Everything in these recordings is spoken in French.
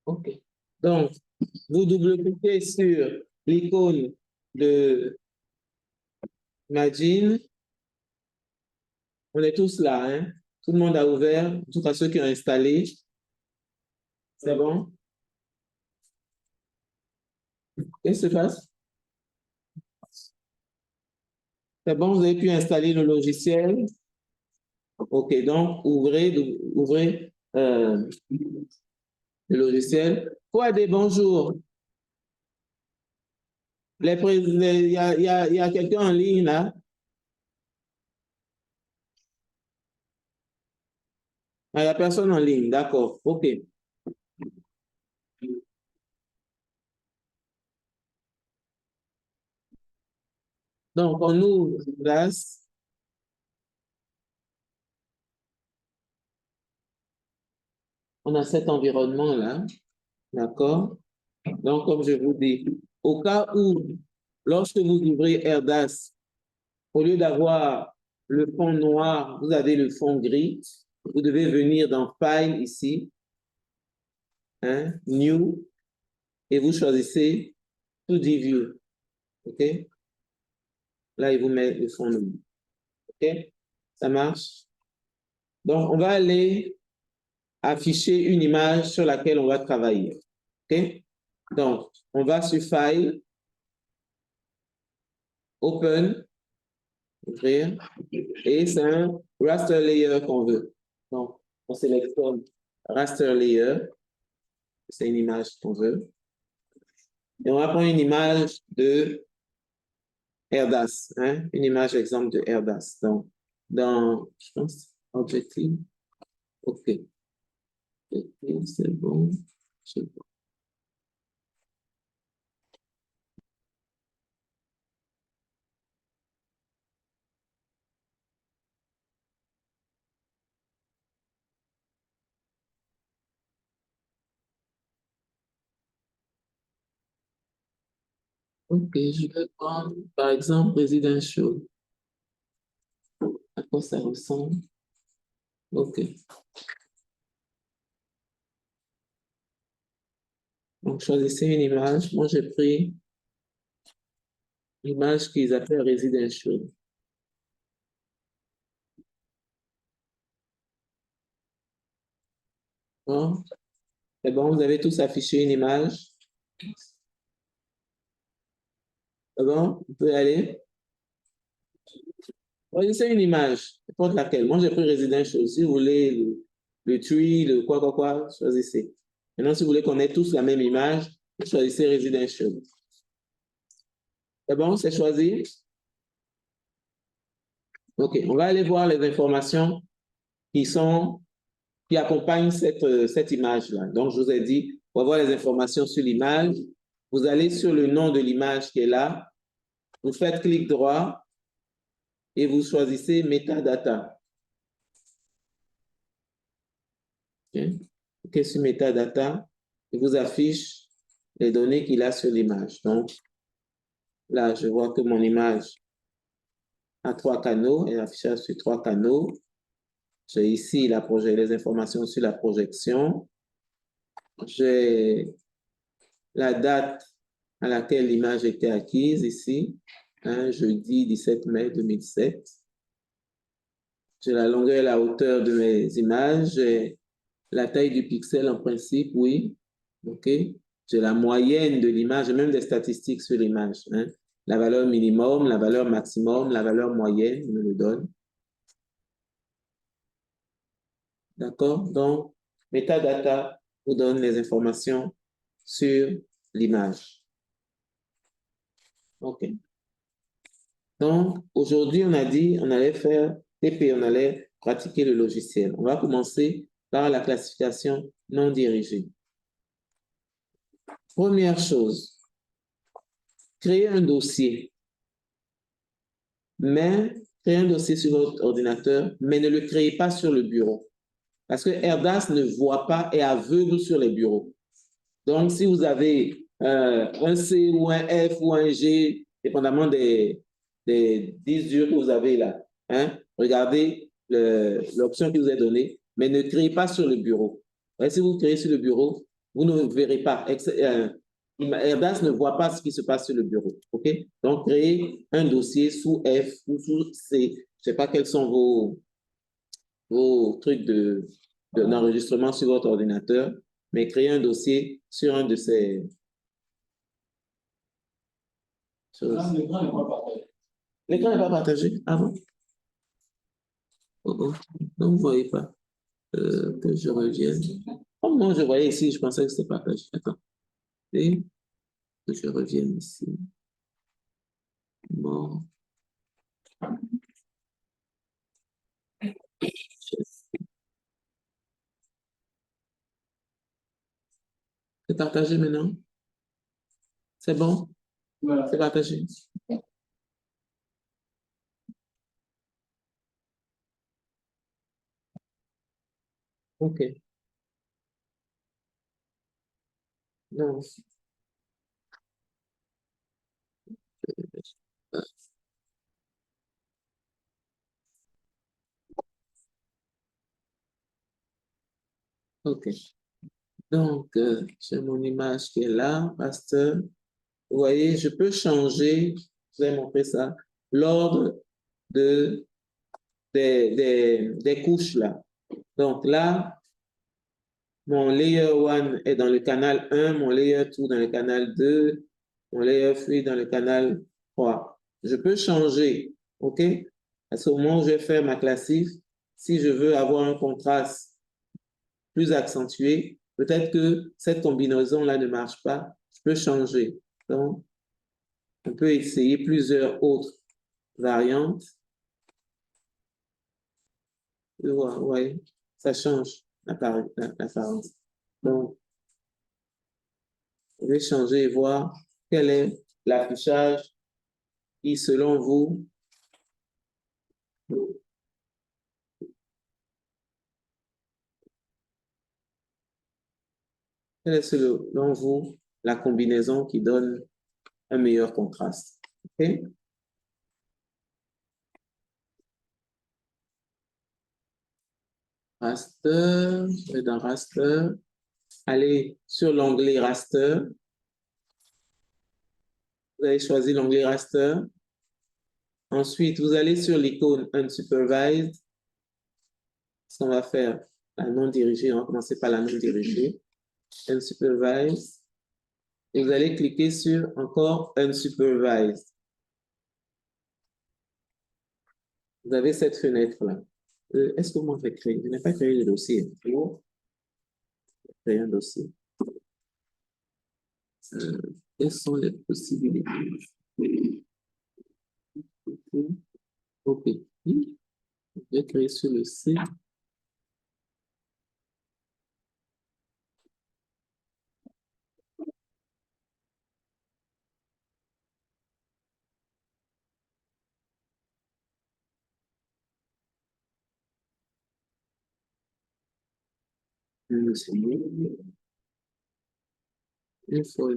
OK. Donc, vous double-cliquez sur l'icône de Imagine. On est tous là, hein? Tout le monde a ouvert, en tout cas ceux qui ont installé. C'est bon? Qu'est-ce qui se passe? C'est bon, vous avez pu installer le logiciel. OK, donc ouvrez le logiciel. Quoi des bonjours? Il y a quelqu'un en ligne là? Il n'y a personne en ligne, d'accord, OK. Donc, on ouvre Class. On a cet environnement-là, d'accord? Donc, comme je vous dis, au cas où, lorsque vous ouvrez AirDAS, au lieu d'avoir le fond noir, vous avez le fond gris, vous devez venir dans File ici, hein, New, et vous choisissez 2D View, OK? Là, il vous met le fond noir, OK? Ça marche? Donc, on va aller afficher une image sur laquelle on va travailler, OK? Donc, on va sur File, Open, ouvrir, et c'est un raster layer qu'on veut. Donc, on sélectionne raster layer, c'est une image qu'on veut. Et on va prendre une image de AirDAS, hein? Une image exemple de AirDAS. Donc, dans, je pense, Objective. OK. C'est bon. C'est bon. OK, je vais prendre, par exemple, Residential. À quoi ça ressemble? OK. Donc, choisissez une image. Moi, j'ai pris l'image qu'ils appellent Residential. Bon. C'est bon, vous avez tous affiché une image. C'est bon, vous pouvez aller. Choisissez une image, n'importe laquelle. Moi, j'ai pris Residential. Si vous voulez le tree, le quoi, choisissez. Maintenant, si vous voulez qu'on ait tous la même image, choisissez Residential. C'est bon, c'est choisi? OK, on va aller voir les informations qui accompagnent cette image-là. Donc, je vous ai dit, on va voir les informations sur l'image. Vous allez sur le nom de l'image qui est là. Vous faites clic droit et vous choisissez Metadata. OK, sur Metadata, il vous affiche les données qu'il a sur l'image. Donc, là, je vois que mon image a 3 canaux, elle affiche sur 3 canaux. J'ai ici les informations sur la projection. J'ai la date à laquelle l'image était acquise ici, jeudi 17 mai 2007. J'ai la longueur et la hauteur de mes images. J'ai la taille du pixel en principe, oui. OK. J'ai la moyenne de l'image, j'ai même des statistiques sur l'image. Hein. La valeur minimum, la valeur maximum, la valeur moyenne, il me le donne. D'accord? Donc, Metadata vous donne les informations sur l'image. OK. Donc, aujourd'hui, on a dit on allait faire TP, on allait pratiquer le logiciel. On va commencer par la classification non dirigée. Première chose, créer un dossier. Mais créez un dossier sur votre ordinateur, mais ne le créez pas sur le bureau. Parce que AirDAS ne voit pas et aveugle sur les bureaux. Donc, si vous avez un C ou un F ou un G, dépendamment des disques durs que vous avez là, hein, regardez l'option qui vous est donnée, mais ne créez pas sur le bureau. Et si vous créez sur le bureau, vous ne verrez pas. Airbus ne voit pas ce qui se passe sur le bureau. OK? Donc, créez un dossier sous F ou sous C. Je ne sais pas quels sont vos trucs d'enregistrement sur votre ordinateur, mais créez un dossier sur un de ces choses. L'écran n'est pas partagé. L'écran n'est pas partagé? Ah bon? Oh, oh. Donc, vous ne voyez pas que je revienne. Oh non, je voyais ici, je pensais que c'était partagé. Attends. Et que je revienne ici. Bon. C'est partagé maintenant? C'est bon? Voilà. C'est partagé. OK. Non. OK. Donc, j'ai mon image qui est là, pasteur. Vous voyez, je peux changer, je vais montrer ça, l'ordre des couches là. Donc là, mon layer 1 est dans le canal 1, mon layer 2 dans le canal 2, mon layer 3 dans le canal 3. Je peux changer, OK? Parce qu'au moment où je vais faire ma classif, si je veux avoir un contraste plus accentué, peut-être que cette combinaison-là ne marche pas, je peux changer. Donc, on peut essayer plusieurs autres variantes. Oui, ça change l'apparence. Donc, je vais changer et voir quel est l'affichage qui, selon vous, quelle est selon vous la combinaison qui donne un meilleur contraste. OK? Raster, je vais dans Raster. Allez sur l'onglet Raster. Vous allez choisir l'onglet Raster. Ensuite, vous allez sur l'icône Unsupervised. Ce qu'on va faire, la non dirigée, on va commencer par la non dirigée. Unsupervised. Et vous allez cliquer sur encore Unsupervised. Vous avez cette fenêtre-là. Est-ce que moi je vais créer? Je n'ai pas créé le dossier. Je vais créer un dossier. Quelles sont les possibilités? OK. Je vais créer sur le C. Une fois je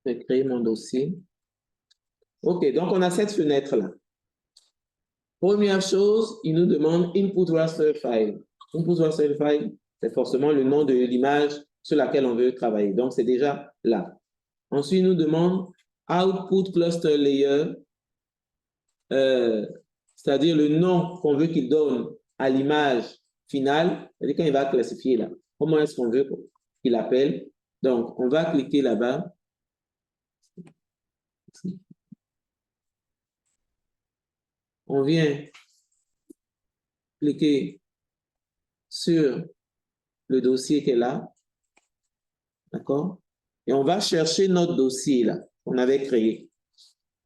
vais créer mon dossier. OK, donc on a cette fenêtre-là. Première chose, il nous demande Input Raster File. Input Raster File, c'est forcément le nom de l'image sur laquelle on veut travailler. Donc, c'est déjà là. Ensuite, il nous demande Output Cluster Layer, c'est-à-dire le nom qu'on veut qu'il donne à l'image finale, c'est-à-dire quand il va classifier là. Comment est-ce qu'on veut qu'il appelle? Donc, on va cliquer là-bas. On vient cliquer sur le dossier qui est là. D'accord? Et on va chercher notre dossier là, qu'on avait créé.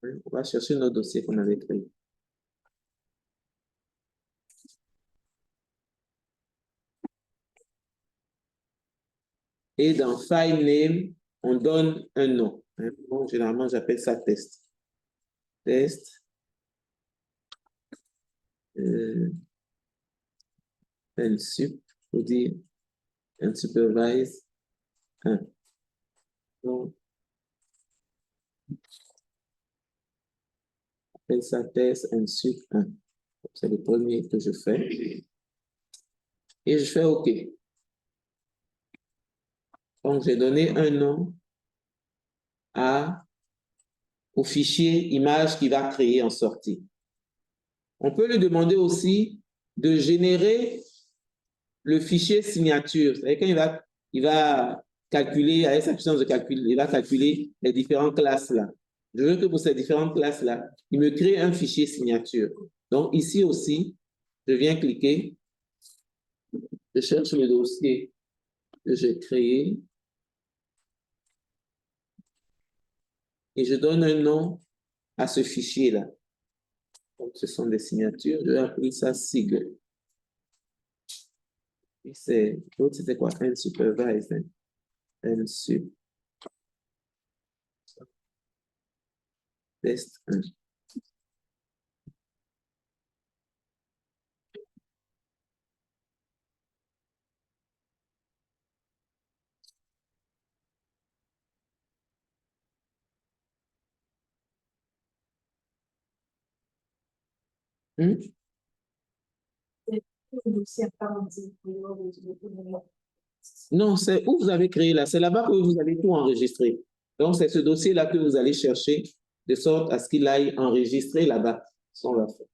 On va chercher notre dossier qu'on avait créé. Et dans File Name, on donne un nom. Bon, généralement, j'appelle ça test. Test. Unsup, faut dire unsupervised 1. Donc, on appelle ça test unsup 1. C'est le premier que je fais. Et je fais OK. Donc, j'ai donné un nom au fichier image qu'il va créer en sortie. On peut lui demander aussi de générer le fichier signature. C'est-à-dire quand il va calculer, avec sa puissance de calcul, il va calculer les différentes classes-là. Je veux que pour ces différentes classes-là, il me crée un fichier signature. Donc, ici aussi, je viens cliquer, je cherche le dossier que j'ai créé et je donne un nom à ce fichier-là. Donc, ce sont des signatures. Je vais appeler ça sigle. L'autre, c'était quoi? Unsupervised. Unsup. Test 1. Non, c'est où vous avez créé là. C'est là-bas que vous allez tout enregistrer. Donc, c'est ce dossier-là que vous allez chercher de sorte à ce qu'il aille enregistrer là-bas. Ça, on va faire.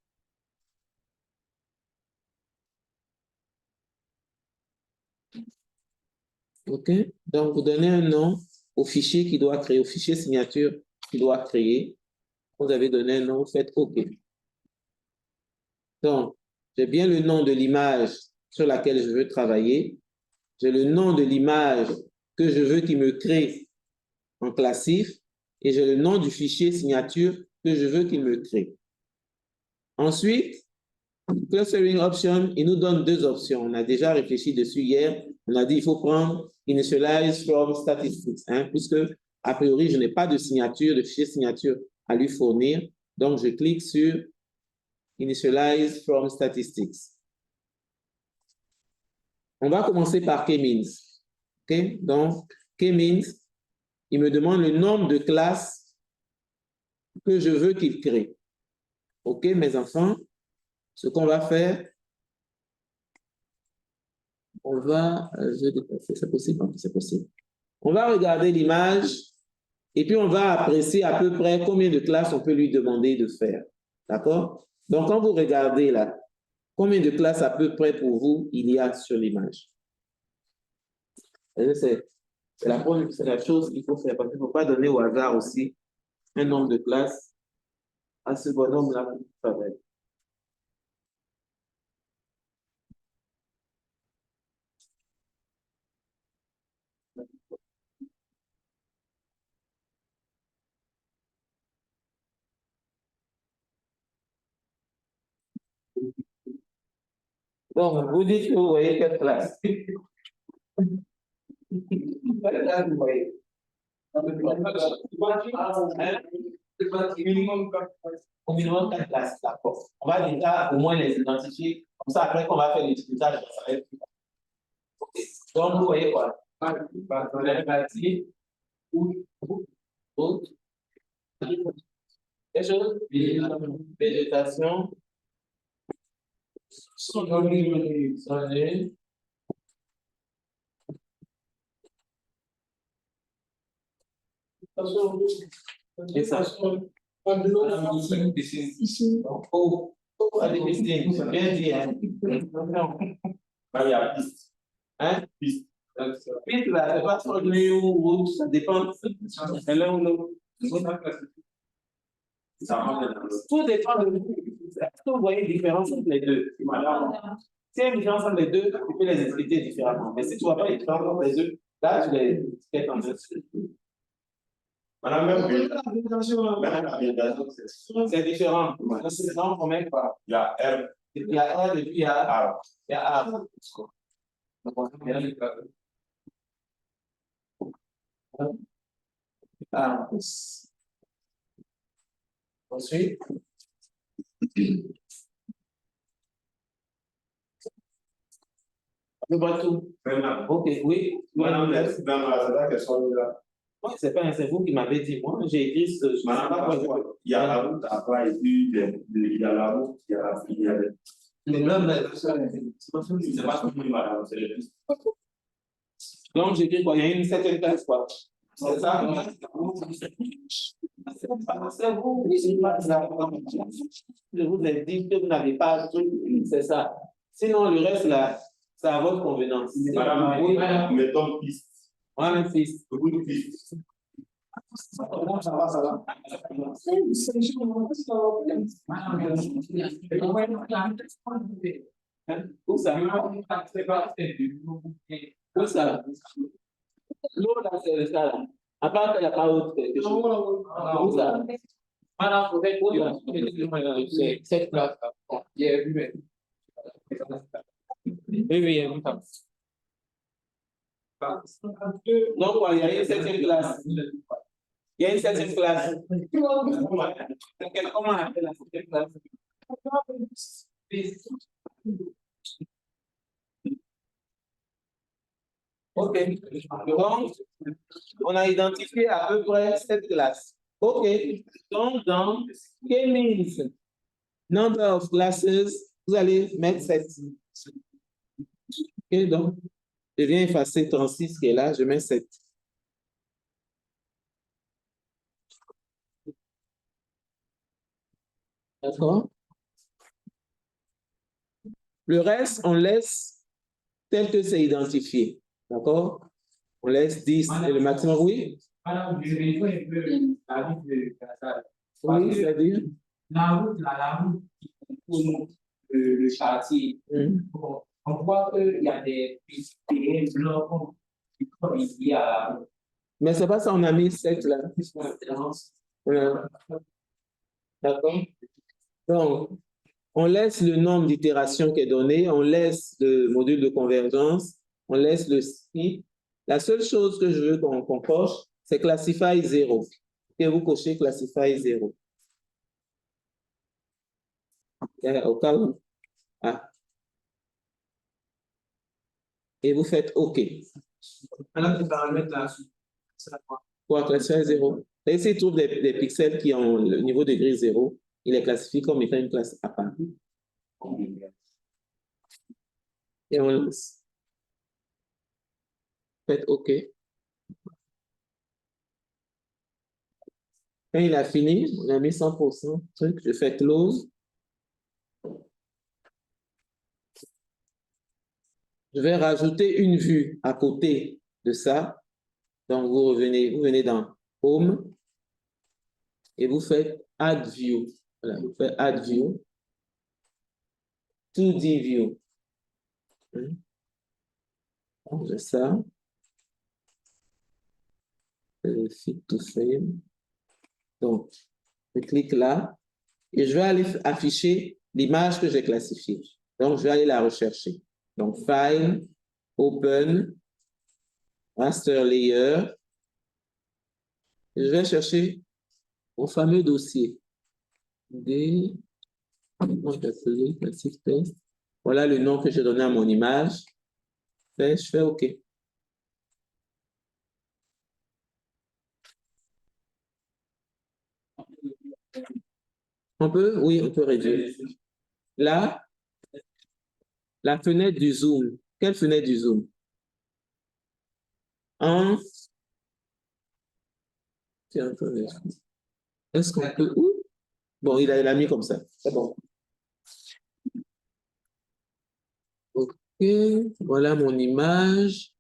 OK? Donc, vous donnez un nom au fichier qui doit créer, au fichier signature qui doit créer. Vous avez donné un nom, vous faites OK. Donc, j'ai bien le nom de l'image sur laquelle je veux travailler. J'ai le nom de l'image que je veux qu'il me crée en classif et j'ai le nom du fichier signature que je veux qu'il me crée. Ensuite, clustering option, il nous donne 2 options. On a déjà réfléchi dessus hier. On a dit qu'il faut prendre initialize from statistics, puisque a priori, je n'ai pas de signature, de fichier signature à lui fournir. Donc, je clique sur initialize from statistics. On va commencer par k-means. Okay? Donc, k-means, il me demande le nombre de classes que je veux qu'il crée. OK, mes enfants, ce qu'on va faire, on va, je vais dépasser, c'est possible, c'est possible. On va regarder l'image et puis on va apprécier à peu près combien de classes on peut lui demander de faire. D'accord? Donc, quand vous regardez là, combien de classes à peu près pour vous il y a sur l'image? C'est la chose qu'il faut faire parce qu'il ne faut pas donner au hasard aussi un nombre de classes à ce bonhomme-là pour travailler. Donc, vous dites que vous voyez quelle classe? Quelle classe vous voyez? Au minimum 4 classes, d'accord. On va déjà au moins les identifier. Comme ça, après qu'on va faire l'étiquetage, ça va être plus facile. Okay. Donc, vous voyez quoi? Dans les parties, des choses, végétation, sonner, et ça. Oh, bien dit, hein? Il y a piste. Hein? Piste. Piste, là, c'est pas sur le ou ça dépend. C'est l'un ou l'autre. Tout dépend de vous. Est-ce que vous voyez une différence entre les deux? S'il y a une différence entre les deux, tu peux les expliquer différemment. Mais si tu ne vois pas une différence entre les deux, là, tu les expliques en deux. C'est différent. C'est différent pour même pas. Il y a R. Il y a R et puis il y a A. Il y a A. Ensuite, Je vois tout. Ok, oui. Madame, c'est là qu'elles sont là. Oui, c'est vous qui m'avez dit. Moi, j'ai écrit ce. Il y a la route à bas et puis il y a la route, il y a les. C'est pas compris, madame. Donc, j'ai dit quoi? Il y a une certaine classe, quoi. C'est ça? C'est vous. Je vous ai dit que vous n'avez pas de truc. C'est ça. Sinon, le reste, là, c'est à votre convenance. Madame, oui, mettons piste. Ouais, même piste. Beaucoup de pistes. Ça va. Où ça? Où ça? L'eau, là, c'est ça, là. À part qu'il n'y a pas autre quelque chose. Où ça? Madame, peut-être c'est cette place. Il y a vu. Oui, il y a vu ça. Donc, il y a une septième classe. Il y a une septième classe. Comment on appelle la septième classe? Ok. Donc, on a identifié à peu près cette classe. Ok. Donc, dans K-means, number of classes, vous allez mettre 7. Ok, donc, je viens effacer 36 qui est là, je mets 7. D'accord? Le reste, on laisse tel que c'est identifié. D'accord? On laisse 10 et le maximum, oui? Oui, c'est-à-dire? La route pour le chantier. On voit qu'il y a des blocs ici à... Mais c'est pas ça, on a mis 7 là. D'accord? Donc, on laisse le nombre d'itérations qui est donné, on laisse le module de convergence, on laisse le script. La seule chose que je veux qu'on coche, c'est classify 0. Et vous cochez classify 0. Au cas où. Ah. Et vous faites OK. Alors, tu vas mettre là. Pour classify 0. Et s'il trouve des pixels qui ont le niveau de gris 0, il est classifié comme étant une classe à part. Et on lance. Faites OK. Quand il a fini, on a mis 100%. Truc, je fais close. Je vais rajouter une vue à côté de ça. Donc, vous venez dans Home et vous faites Add View. Voilà, vous faites Add View. 2D View. Donc, ça. Fit to Frame. Donc, je clique là et je vais aller afficher l'image que j'ai classifiée. Donc, je vais aller la rechercher. Donc, File, Open, Master Layer. Je vais chercher mon fameux dossier. Voilà le nom que j'ai donné à mon image. Je fais OK. On peut? Oui, on peut réduire. Là, la fenêtre du zoom. Quelle fenêtre du zoom? Est-ce qu'on peut... Bon, il a mis comme ça. C'est bon. OK. Voilà mon image.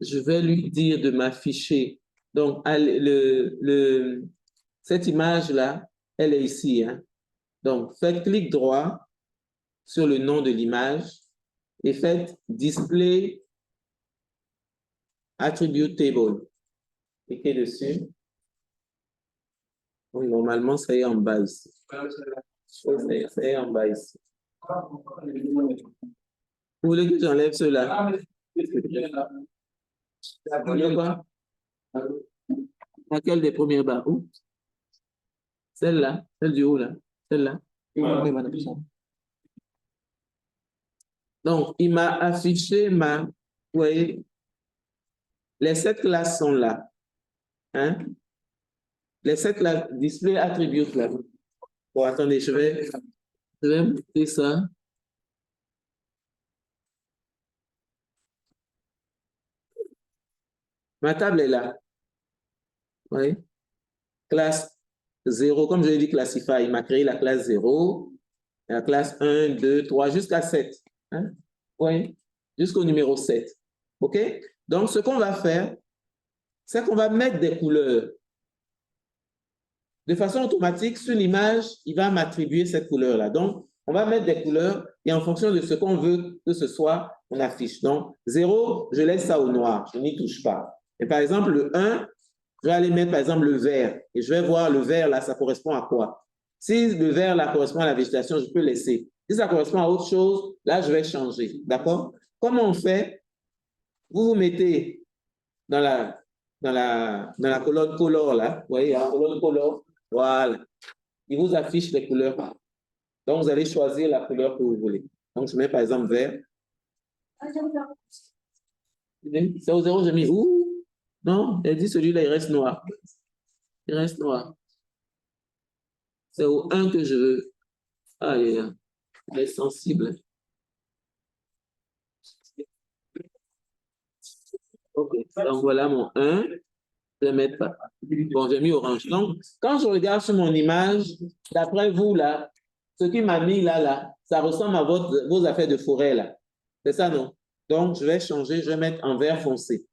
Je vais lui dire de m'afficher. Donc, cette image-là, elle est ici. Hein? Donc, faites clic droit sur le nom de l'image et faites Display Attribute Table. Cliquez dessus. Donc, normalement, ça est en bas ici. Ça est en bas ici. Vous voulez que j'enlève cela? Quoi? Laquelle des premières barres? Où? Celle-là, celle du haut là, celle-là. Donc, Donc, il m'a affiché ma... Vous voyez, les 7 classes sont là. Hein? Les 7 classes, display attributes là. Bon, attendez, je vais monter ça. Ma table est là. Oui. Classe 0, comme je l'ai dit, classify. Il m'a créé la classe 0, la classe 1, 2, 3, jusqu'à 7. Hein? Oui, jusqu'au numéro 7. OK? Donc, ce qu'on va faire, c'est qu'on va mettre des couleurs. De façon automatique, sur l'image, il va m'attribuer cette couleur-là. Donc, on va mettre des couleurs et en fonction de ce qu'on veut que ce soit, on affiche. Donc, 0, je laisse ça au noir, je n'y touche pas. Et par exemple, le 1, je vais aller mettre par exemple le vert et je vais voir le vert là, ça correspond à quoi? Si le vert là correspond à la végétation, je peux laisser. Si ça correspond à autre chose, là, je vais changer. D'accord? Comment on fait? Vous vous mettez dans la colonne color là. Vous voyez, la colonne color. Voilà. Il vous affiche les couleurs. Donc, vous allez choisir la couleur que vous voulez. Donc, je mets par exemple vert. C'est au 0, j'ai mis où? Non, elle dit celui-là, il reste noir. Il reste noir. C'est au 1 que je veux. Ah, il est sensible. OK. Donc, voilà mon 1. Je vais mettre pas. Bon, j'ai mis orange. Donc, quand je regarde sur mon image, d'après vous, là, ce qui m'a mis là, ça ressemble à vos affaires de forêt, là. C'est ça, non? Donc, je vais changer, je vais mettre en vert foncé.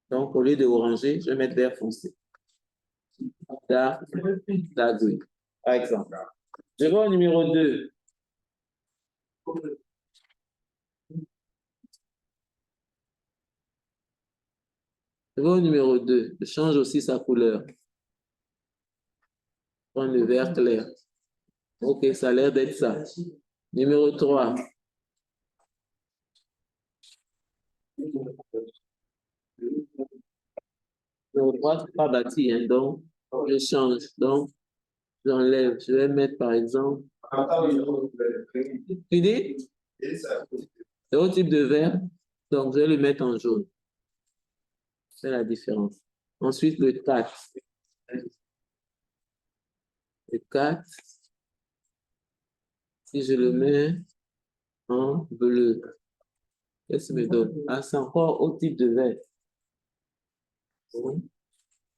Donc, au lieu de orangé, je vais mettre vert foncé. Dark green, par exemple. Je vais au numéro 2. Je vais au numéro 2. Je change aussi sa couleur. Je prends le vert clair. OK, ça a l'air d'être ça. Numéro 3. Numéro 3, c'est pas bâti, hein, donc je change. Donc, j'enlève. Je vais mettre, par exemple... Tu dis? C'est autre type de vert. Donc, je vais le mettre en jaune. C'est la différence. Ensuite, le 4. Le 4, si je le mets en bleu, qu'est-ce que ça me donne? Ah, c'est encore autre type de vert. Bon.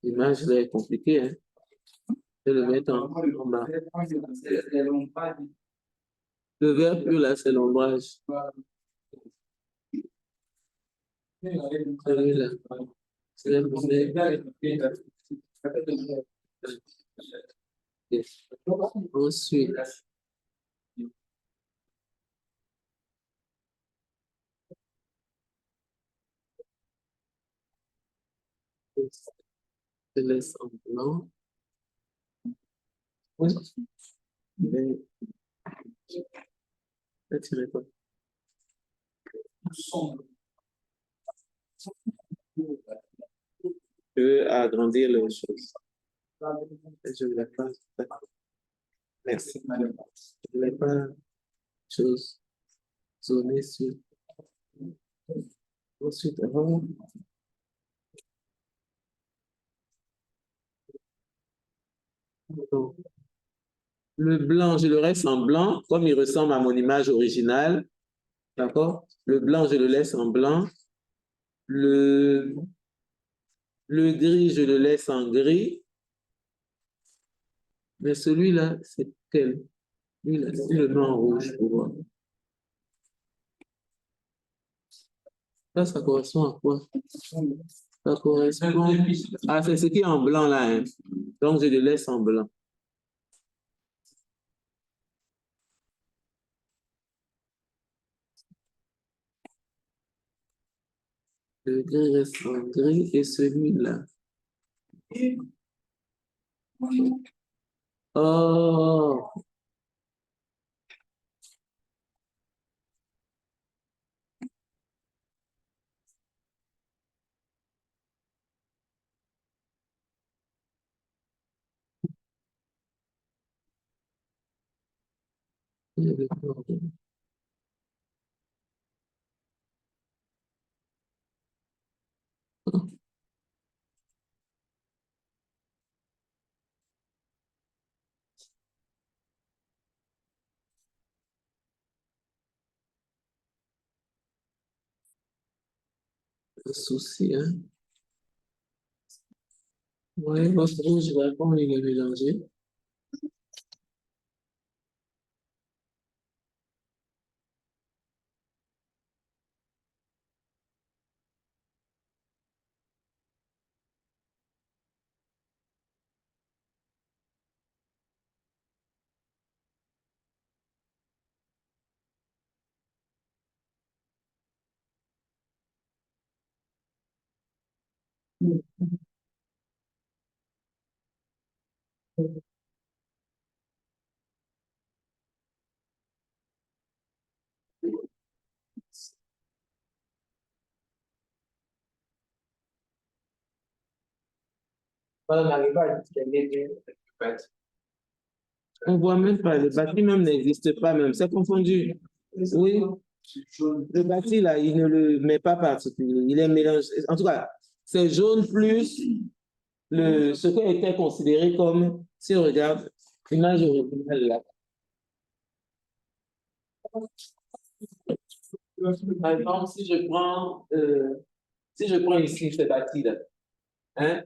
L'image là est compliquée. Hein? Je vais le mettre en bas. Le vert pur là, c'est l'ombrage. Celui-là. Je vais le mettre. Ensuite, je laisse en blanc. Oui. Attirez pas. Je veux agrandir les choses. Je ne voulais pas. Merci. Je ne voulais pas chose zoner sur. Ensuite, avant. Le blanc, je le laisse en blanc, comme il ressemble à mon image originale. D'accord? Le blanc, je le laisse en blanc. Le gris, je le laisse en gris. Mais celui-là, c'est quel? Lui-là, c'est le mets en rouge pour voir. Là, ça correspond à quoi? Ça correspond... Ah, c'est ce qui est en blanc là. Hein. Donc, je le laisse en blanc. Le gris reste en gris et celui-là. Oh! souci, hein. Oui, votre rouge, vraiment, il est mélangé. On voit même pas, le bâti même n'existe pas même, c'est confondu. Oui, le bâti là, il ne le met pas particulier, il est mélangé. En tout cas, c'est jaune plus ce qui était considéré comme, si on regarde l'image originale là. Par exemple, si je prends ici ce bâti là, hein,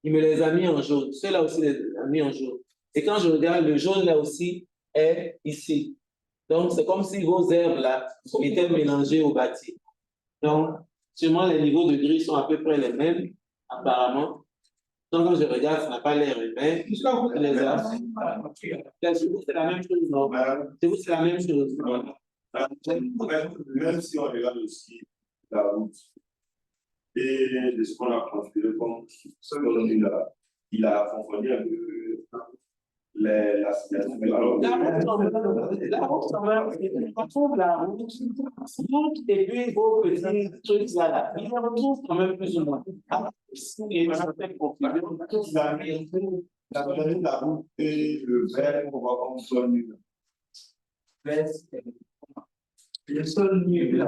il me les a mis en jaune. Ceux-là aussi les a mis en jaune. Et quand je regarde, le jaune là aussi est ici. Donc, c'est comme si vos herbes là étaient mélangées au bâti. Donc, sûrement les niveaux de gris sont à peu près les mêmes, apparemment. Donc, quand je regarde, ça n'a pas l'air humain. Les herbes. Chez vous, c'est la même chose, non? Chez vous, c'est la même chose. Même si on regarde aussi la route et de ce qu'on a considéré comme il a confondu un peu la situation. La route, on trouve la route, et puis vos petits trucs là, ils en retrouvent quand même plus ou moins. Et La route et le vert, on va comme sol nul. Le sol nul.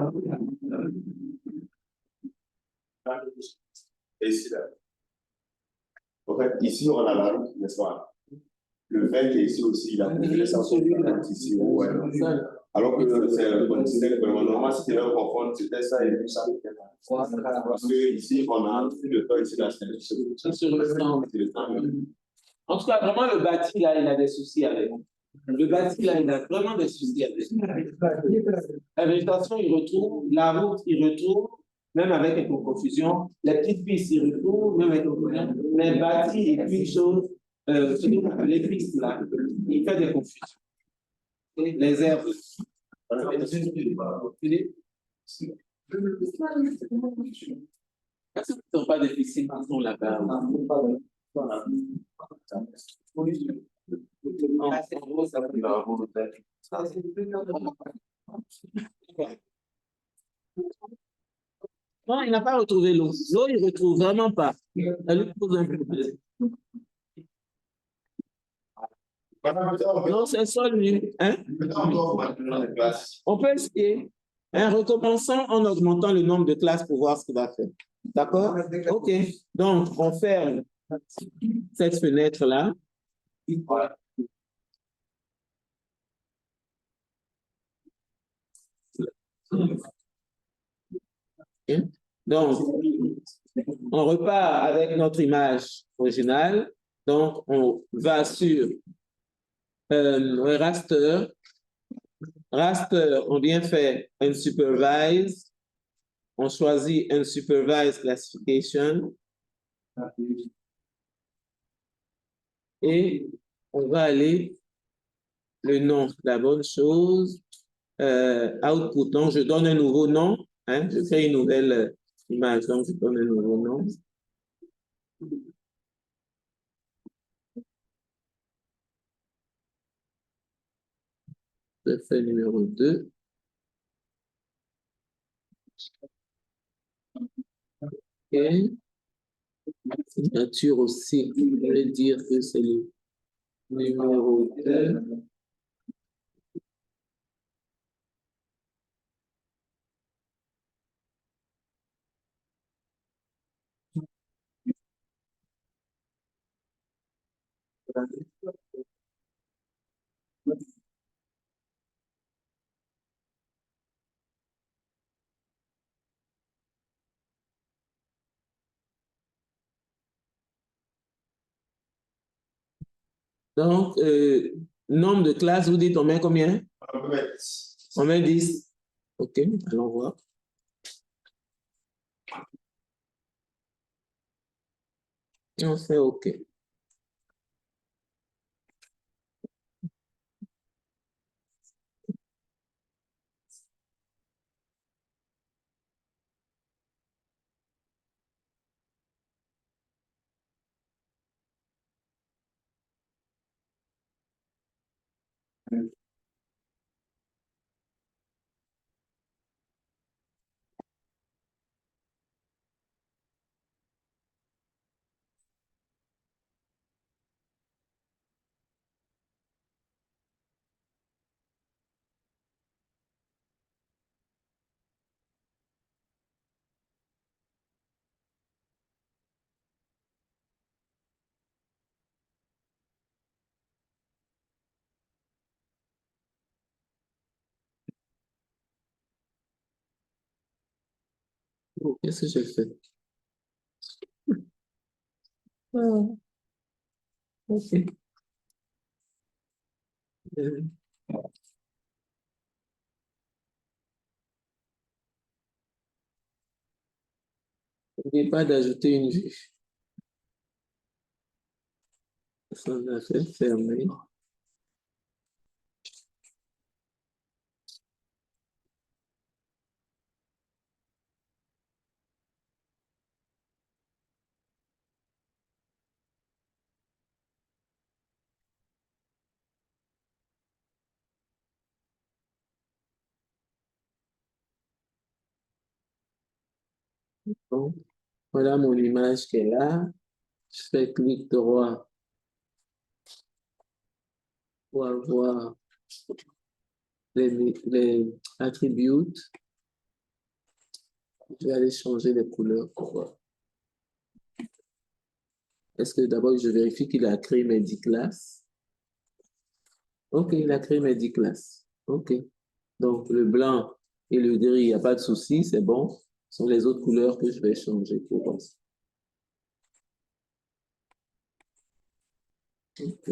Et ici, là. En fait, ici, on a la route, n'est-ce pas? Le vert qui est ici aussi, il a fait ça ici. Ouais. Alors que c'est considéré vraiment normal, si tu veux confondre, c'était ça et tout ça. Parce que ici, on a le temps ici, là, c'est le temps. En tout cas, vraiment, le bâti, là, il a des soucis avec. Le bâti, là, il a vraiment des soucis avec. La végétation, il retrouve, la route, il retrouve, même avec une confusion. Les petites pistes, il retrouve, même avec une confusion. Les bâtis et puis choses, les pistes, là, il fait des confusions. Les herbes. Est-ce que ce ne sont pas des piscines qui sont là-bas? Non, il n'a pas retrouvé l'eau. L'eau, il ne retrouve vraiment pas. Ça lui pose un problème. Non, c'est sol nu. Hein? On peut essayer. En recommençant en augmentant le nombre de classes pour voir ce qu'il va faire. D'accord? OK. Donc, on ferme cette fenêtre-là. Okay. Donc, on repart avec notre image originale. Donc, on va sur raster. Raster, on vient faire unsupervised. On choisit unsupervised classification. Et on va aller le nom, la bonne chose. Output, donc je donne un nouveau nom. Hein, je crée une nouvelle image, donc je donne un nouveau nom. Je fais numéro 2. OK. Signature aussi, je vais dire que c'est le numéro 2. Donc, nombre de classes, vous dites, on met combien? On peut mettre 10. On met 10. OK, allons voir. On fait OK. Oh, qu'est-ce que j'ai fait? Ah, OK. N'oubliez pas d'ajouter une vue. Ça, on a fait fermer. Bon, voilà mon image qui est là. Je fais clic droit pour avoir les attributs. Je vais aller changer les couleurs pour voir. Est-ce que d'abord je vérifie qu'il a créé mes 10 classes? OK, il a créé mes 10 classes. OK. Donc le blanc et le gris, il n'y a pas de souci, c'est bon. Ce sont les autres couleurs que je vais changer pour voir. OK.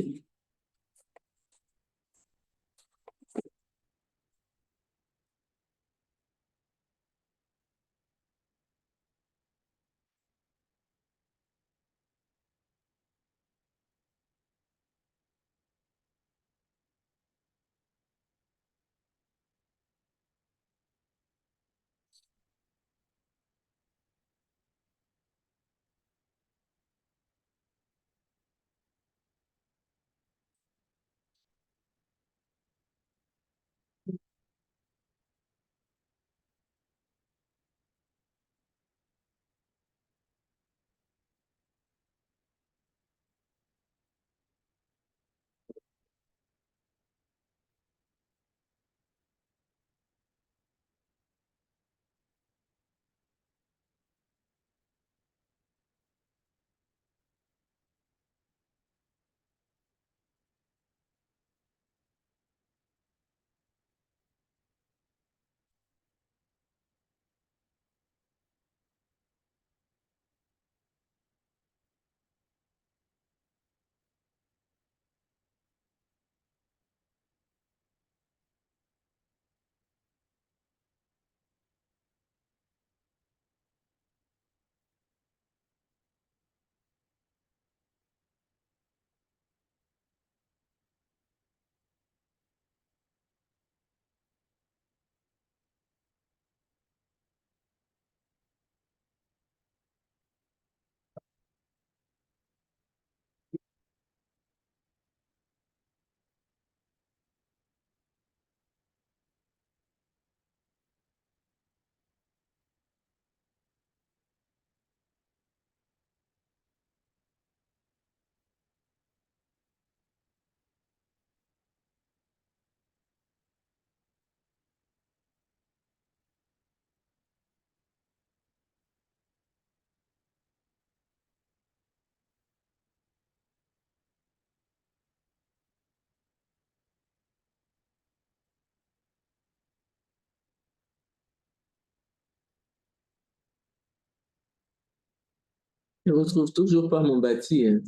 Je ne retrouve toujours pas mon bâti. Hein.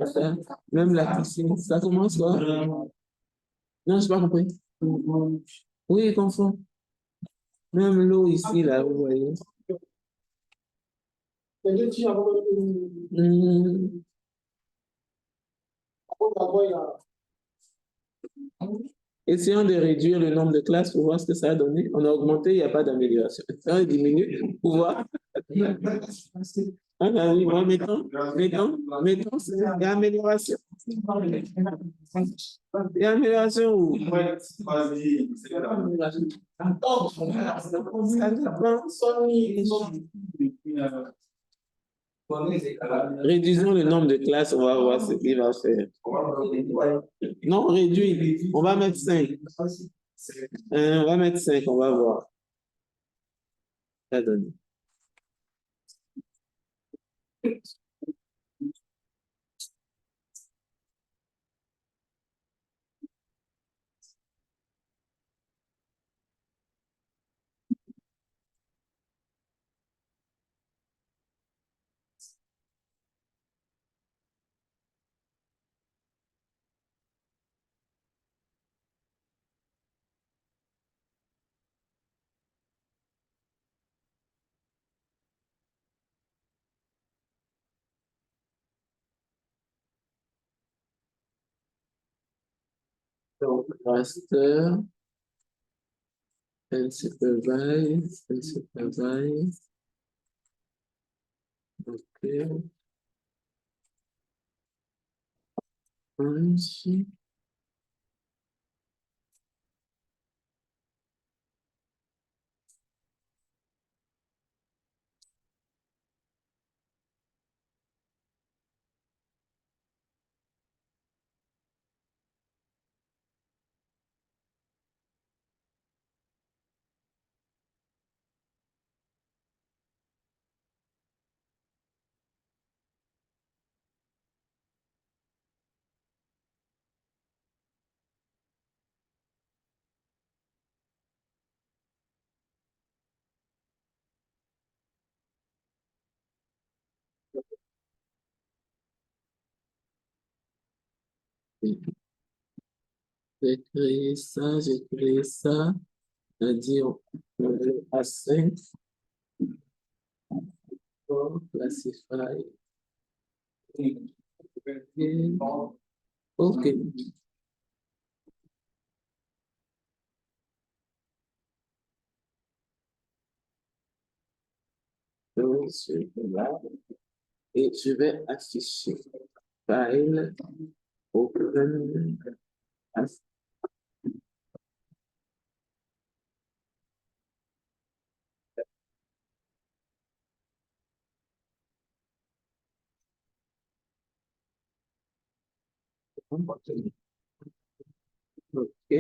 Ça, même la piscine, ça commence quoi? Non, je n'ai pas compris. Oui, il confond. Même l'eau ici, là, vous voyez. Hmm. Essayons de réduire le nombre de classes pour voir ce que ça a donné. On a augmenté, il n'y a pas d'amélioration. On a diminué pour voir. Ah ben oui, bon, mettons, il y a amélioration. Il y a amélioration où? Ça dépend. Réduisons le nombre de classes, on va voir ce qu'il va faire. Non, réduit. On va mettre 5. On va mettre 5, on va voir. Ça donne. Donc, raster, unsupervised. OK. Ici. J'ai créé ça, j'ai créé ça. On a dit à 5. Classify. OK. Donc, je vais là et je vais afficher. File, open, OK.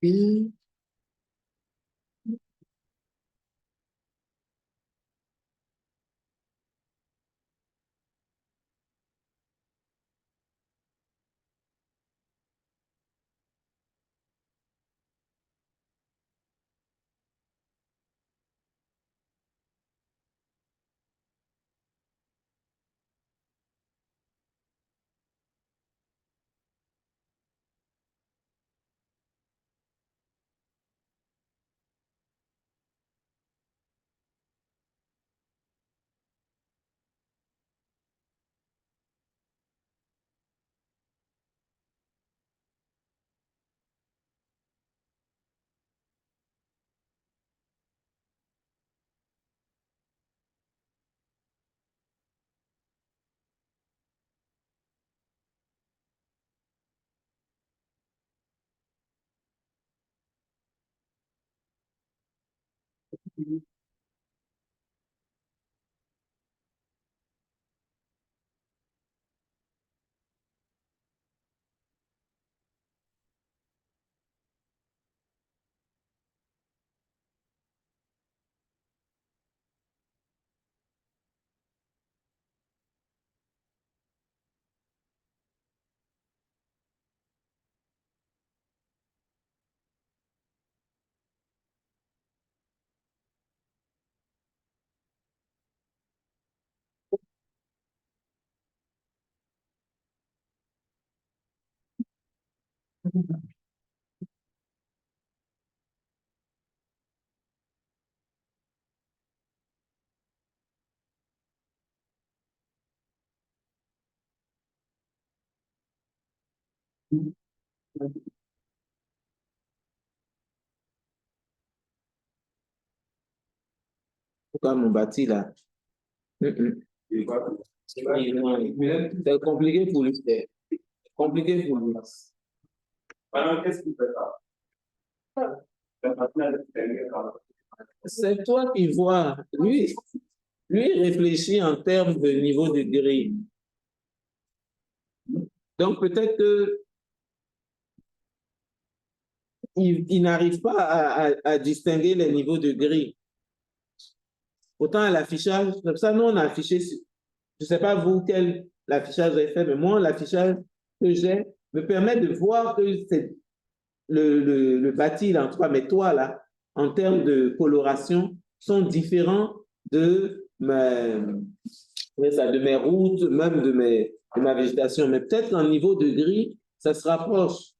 Et Pourquoi mon bâti là? C'est compliqué pour lui. C'est compliqué pour lui. Alors, qu'est-ce qu'il fait ça? C'est toi qui vois. Lui, il réfléchit en termes de niveau de grille. Donc, peut-être qu'il n'arrive pas à distinguer les niveaux de grille. Autant à l'affichage, comme ça, nous, on a affiché, je ne sais pas vous quel affichage vous avez fait, mais moi, l'affichage que j'ai me permet de voir que c'est le bâti, là, en tout cas, mes toits, là, en termes de coloration, sont différents de mes routes, même de ma végétation. Mais peut-être qu'en niveau de gris, ça se rapproche.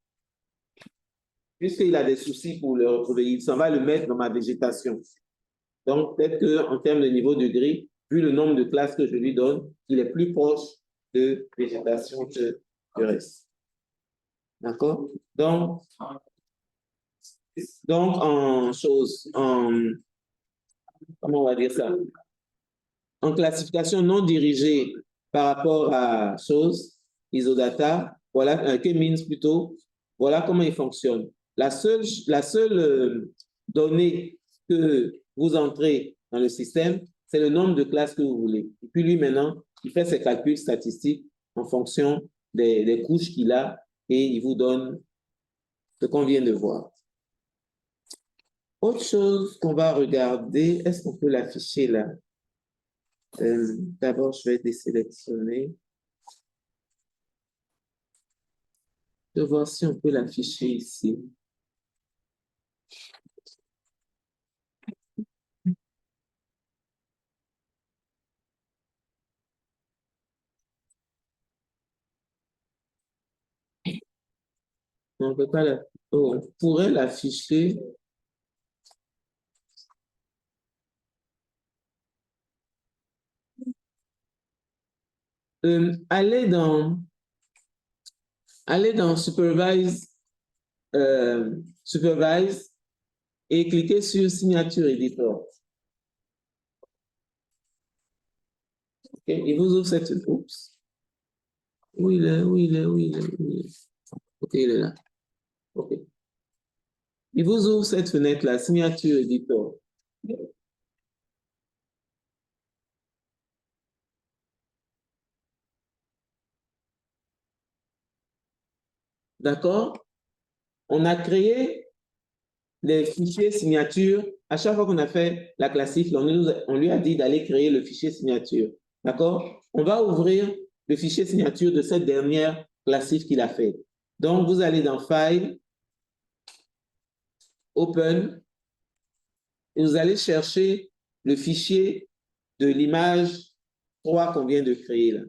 Puisqu'il a des soucis pour le retrouver, il s'en va le mettre dans ma végétation. Donc, peut-être qu'en termes de niveau de gris, vu le nombre de classes que je lui donne, il est plus proche de végétation que du reste. D'accord? Donc, comment on va dire ça? En classification non dirigée par rapport à choses, isodata, voilà, K-means plutôt, voilà comment il fonctionne. La seule donnée que vous entrez dans le système, c'est le nombre de classes que vous voulez. Et puis lui, maintenant, il fait ses calculs statistiques en fonction des couches qu'il a et il vous donne ce qu'on vient de voir. Autre chose qu'on va regarder, est-ce qu'on peut l'afficher là? D'abord, je vais désélectionner. Je vais voir si on peut l'afficher ici. On peut pas on pourrait l'afficher. Allez dans Supervise, Supervise et cliquez sur Signature Editor. Okay. Il vous ouvre cette... Oups. Où il est? Ok, il est là. Ok. Il vous ouvre cette fenêtre-là, Signature Editor. D'accord? On a créé les fichiers signature. À chaque fois qu'on a fait la classique, on lui a dit d'aller créer le fichier signature. D'accord? On va ouvrir le fichier signature de cette dernière classique qu'il a fait. Donc, vous allez dans File, Open, et vous allez chercher le fichier de l'image 3 qu'on vient de créer là.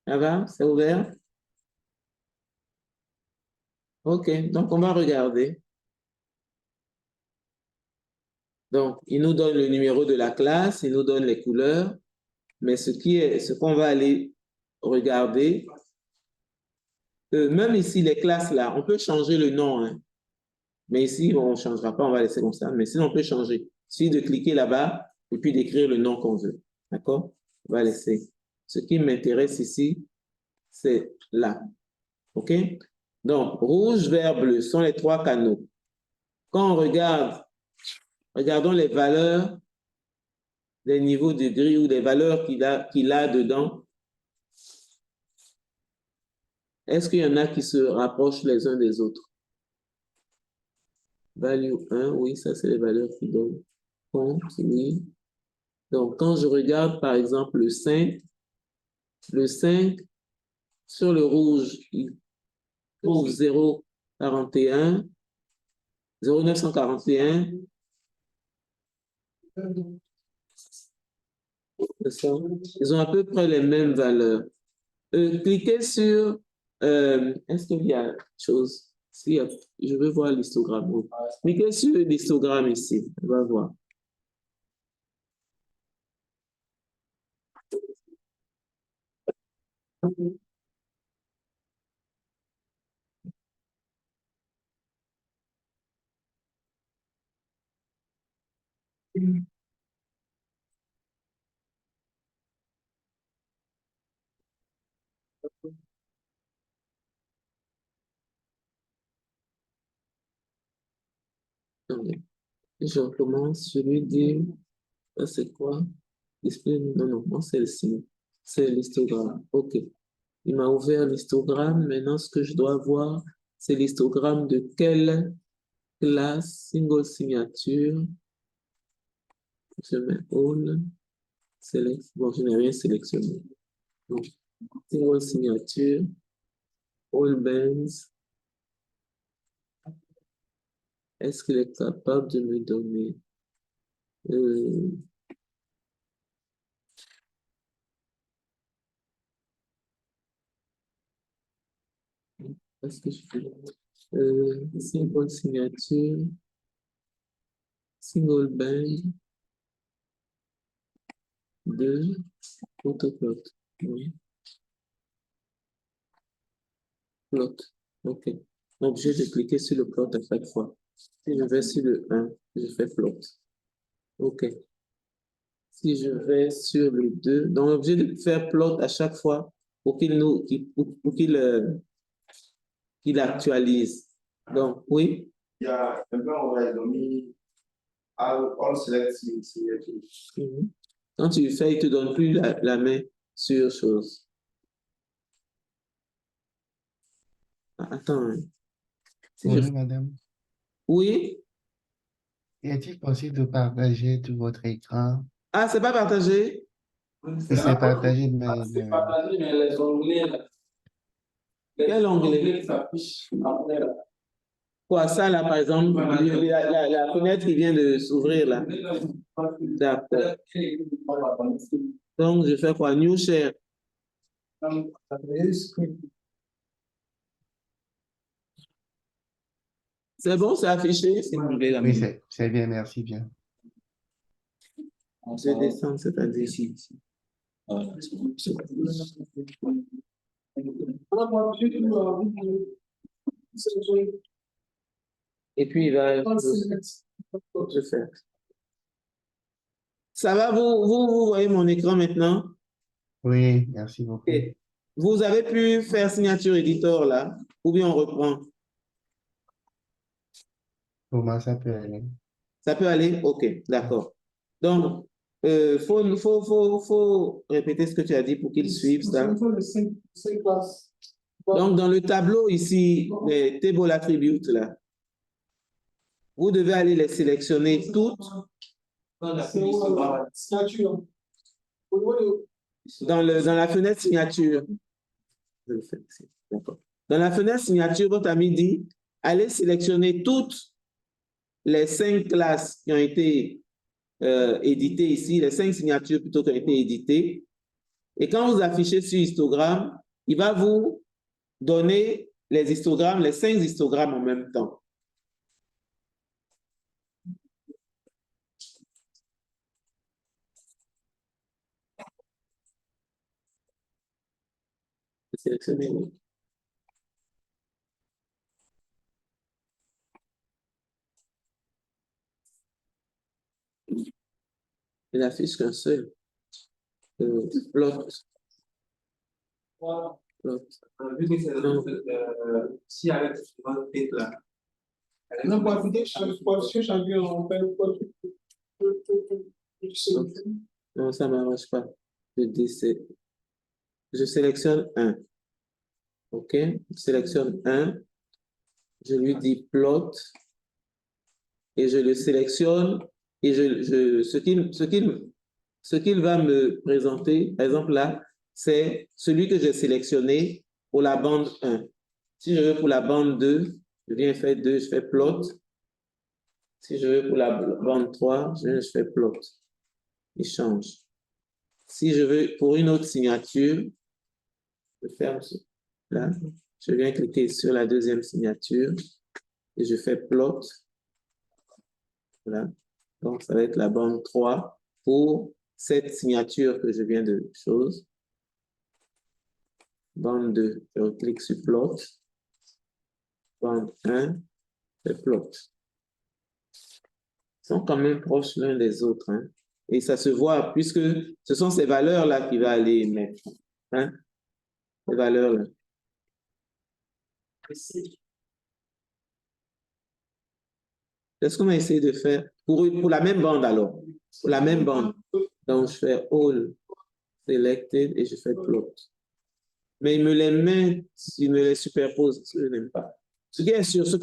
Ça va? C'est ouvert? OK, donc on va regarder. Donc, il nous donne le numéro de la classe, il nous donne les couleurs, mais ce qu'on va aller regarder, même ici, les classes là, on peut changer le nom, hein. Mais ici, on ne changera pas, on va laisser comme ça, mais sinon on peut changer. Il suffit de cliquer là-bas et puis d'écrire le nom qu'on veut. D'accord? On va laisser. Ce qui m'intéresse ici, c'est là. OK? Donc, rouge, vert, bleu sont les trois canaux. Quand on regarde, regardons les valeurs, les niveaux de gris ou les valeurs qu'il a dedans. Est-ce qu'il y en a qui se rapprochent les uns des autres? Value 1, oui, ça c'est les valeurs qui donnent compte, oui. Donc, quand je regarde par exemple le 5 sur le rouge, il trouve 0,41, 0,941. Ils ont à peu près les mêmes valeurs. Cliquez sur, est-ce qu'il y a chose? Si, je veux voir l'histogramme. Cliquez sur l'histogramme ici, on va voir. Je recommence, je lui dis, c'est quoi? Display, non, non, c'est le c'est l'histogramme. OK. Il m'a ouvert l'histogramme. Maintenant, ce que je dois voir, c'est l'histogramme de quelle classe, single signature. Je mets all, select. Bon, je n'ai rien sélectionné. Donc, single signature, all bands. Est-ce qu'il est capable de me donner est-ce que je fais single signature, single band, 2, autoplot. Oui. Plot. OK. Objet de cliquer sur le plot à chaque fois. Si je vais sur le 1, je fais plot. OK. Si je vais sur le 2, donc objet de faire plot à chaque fois pour qu'il actualise. Donc, oui. Il y a un peu, on va mis all select signature. Quand tu fais, il ne te donne plus la main sur chose. Attends. Bonjour, madame. Oui. Est-il possible de partager tout votre écran? Ah, c'est pas partagé? C'est partagé, mais C'est partagé, mais les onglets, Quel onglet? s'affichent après. Quoi, ça là, par exemple, la fenêtre qui vient de s'ouvrir là. D'accord. Donc, je fais quoi? New share. C'est bon, c'est affiché? oui, c'est bien, merci bien. Je descends, c'est-à-dire ici. Et puis, il va... Je fais. Ça va, vous voyez mon écran maintenant? Oui, merci beaucoup. Okay. Vous avez pu faire signature éditeur là, ou bien on reprend? Comment ça peut aller? Ça peut aller? OK, d'accord. Donc, faut répéter ce que tu as dit pour qu'ils suivent ça. Donc, dans le tableau ici, les table attributes là, vous devez aller les sélectionner toutes dans la fenêtre signature. D'accord. Dans la fenêtre signature, votre ami dit, allez sélectionner toutes les 5 classes qui ont été éditées ici, les 5 signatures plutôt qui ont été éditées. Et quand vous affichez sur histogramme, il va vous donner les histogrammes, les 5 histogrammes en même temps. Sélectionnez. Il affiche qu'un seul. Plot. Plot. Vu que c'est si avec votre tête là. Non, pour afficher chacun, on fait non, ça ne m'arrange pas. Je sélectionne un. OK? Je sélectionne un. Je lui dis plot. et je le sélectionne et ce qu'il va me présenter, par exemple là, c'est celui que j'ai sélectionné pour la bande 1. Si je veux pour la bande 2, je viens faire 2, je fais plot. Si je veux pour la bande 3, je fais plot. Il change. Si je veux pour une autre signature, je ferme là. Je viens cliquer sur la deuxième signature et je fais plot. Voilà. Donc, ça va être la bande 3 pour cette signature que je viens de chose. Bande 2, je clique sur plot. Bande 1, je fais plot. Ils sont quand même proches l'un des autres. Hein? Et ça se voit puisque ce sont ces valeurs-là qu'il va aller mettre. Hein? Ces valeurs-là. C'est ce qu'on va essayer de faire pour la même bande alors. Pour la même bande. Donc, je fais All Selected et je fais Plot. Mais il me les met, il me les superpose, ce que je n'aime pas. Ce qui est sûr, ce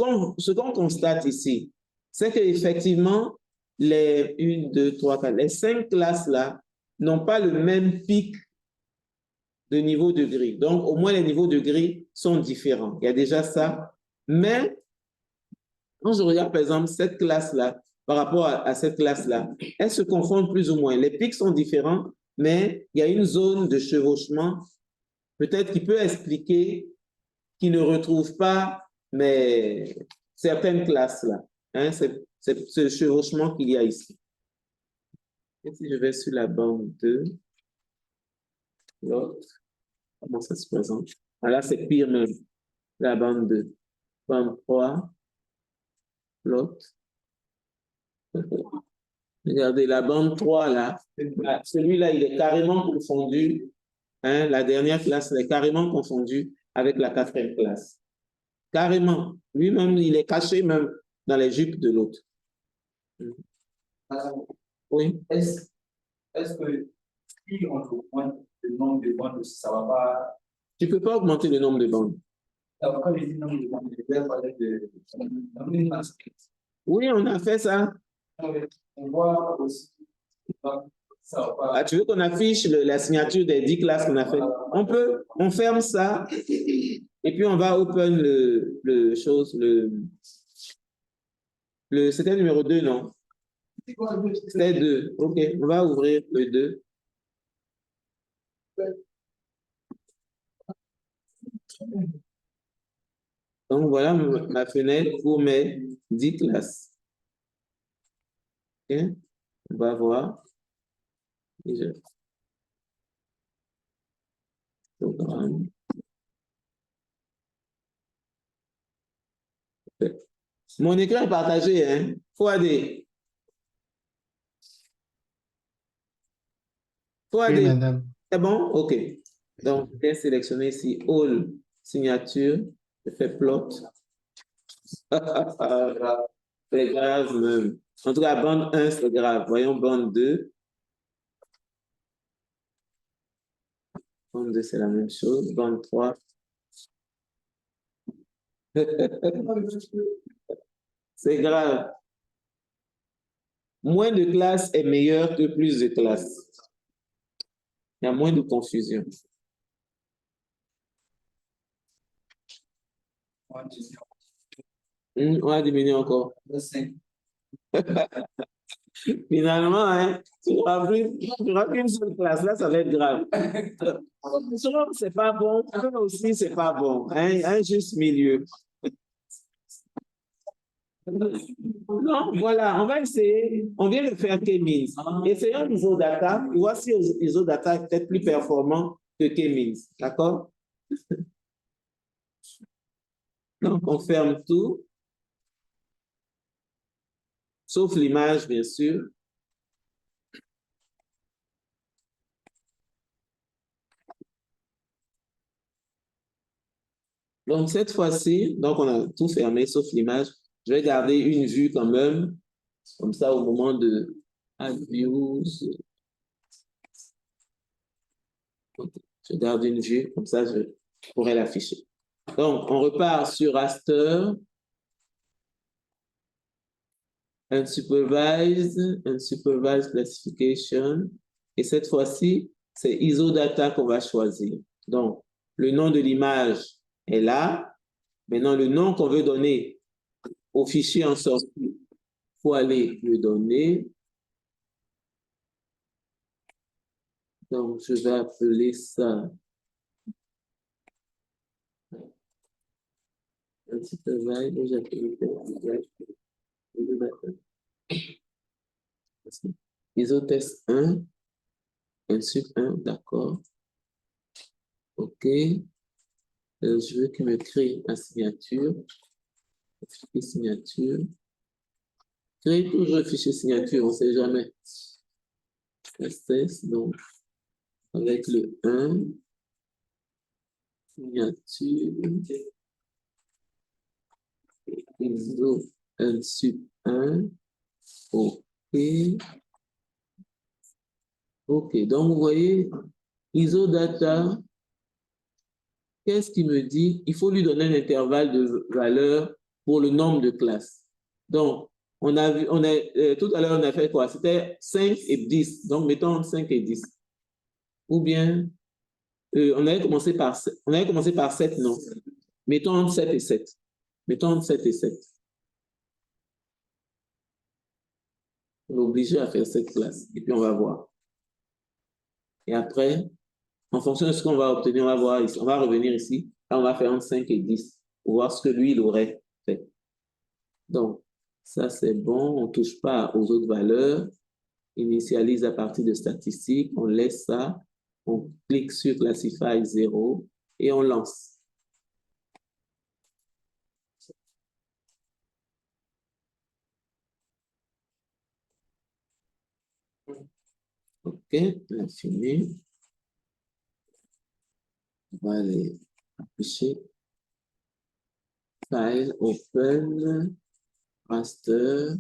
qu'on constate ici, c'est qu'effectivement, les 1, 2, 3, 4, les 5 classes-là n'ont pas le même pic de niveau de gris. Donc, au moins, les niveaux de gris sont différents. Il y a déjà ça. Mais, quand je regarde, par exemple, cette classe-là, par rapport à cette classe-là, elles se confondent plus ou moins. Les pics sont différents, mais il y a une zone de chevauchement, peut-être qui peut expliquer qu'ils ne retrouvent pas mais certaines classes-là. Hein, c'est ce chevauchement qu'il y a ici. Et si je vais sur la bande 2, l'autre, comment ça se présente? Ah, là, c'est pire même. La bande 2. Bande 3, l'autre. Regardez, la bande 3, là, celui-là, il est carrément confondu. Hein, la dernière classe, elle est carrément confondue avec la 4e classe. Carrément. Lui-même, il est caché même dans les jupes de l'autre. Oui. Est-ce que si on augmente le nombre de bandes, ça ne va pas... Tu ne peux pas augmenter le nombre de bandes. Quand je dis nombre de bandes, je vais parler de... Oui, on a fait ça. On voit aussi... Ça va pas... Ah, tu veux qu'on affiche la signature des 10 classes qu'on a fait? On ferme ça et puis on va open c'était le numéro 2, non? C'était 2. OK, on va ouvrir le 2. Donc, voilà ma fenêtre pour mes 10 classes. OK, on va voir. Programme. Mon écran est partagé, hein? Faut aller. Oui, madame. C'est bon? OK. Donc, je vais sélectionner ici All signature. Je fais plot. C'est grave même. En tout cas, bande 1, c'est grave. Voyons bande 2. Bande 2, c'est la même chose. Bande 3. C'est grave. Moins de classes est meilleur que plus de classes. Il y a moins de confusion. On va diminuer encore. Finalement, hein, tu n'auras plus une seule classe. Là, ça va être grave. C'est pas bon. Aussi, c'est pas bon. Hein, un juste milieu. Non, voilà, on va essayer. On vient de faire K-Means. Essayons IsoData. Voici IsoData est peut-être plus performant que K-Means. D'accord? Donc, on ferme tout. Sauf l'image, bien sûr. Donc, cette fois-ci, donc on a tout fermé, sauf l'image. Je vais garder une vue quand même, comme ça, au moment de Add Views. Je garde une vue, comme ça, je pourrai l'afficher. Donc, on repart sur raster. unsupervised classification. Et cette fois-ci, c'est ISO-data qu'on va choisir. Donc, le nom de l'image est là. Maintenant, le nom qu'on veut donner au fichier en sortie, il faut aller le donner. Donc, je vais appeler ça ISO-test 1, insup 1, d'accord. OK. Je veux qu'il me crée ma signature. Fichier signature. Créer toujours le fichier signature, on ne sait jamais. SS, donc, avec le 1, signature, ISO, insup 1, OK. OK, donc vous voyez, ISO data, qu'est-ce qu'il me dit? Il faut lui donner un intervalle de valeur pour le nombre de classes. Donc, on a vu, tout à l'heure, on a fait quoi? C'était 5 et 10. Donc, mettons 5 et 10. Ou bien, on avait commencé par 7, non? Mettons entre 7 et 7. Mettons entre 7 et 7. On est obligé à faire cette classe. Et puis, on va voir. Et après, en fonction de ce qu'on va obtenir, on va voir ici. On va revenir ici. Là, on va faire entre 5 et 10 pour voir ce que lui, il aurait fait. Donc, ça, c'est bon. On ne touche pas aux autres valeurs. Initialise à partir de statistiques. On laisse ça. On clique sur Classify 0 et on lance. OK, on a fini. On va aller afficher. File, open, raster.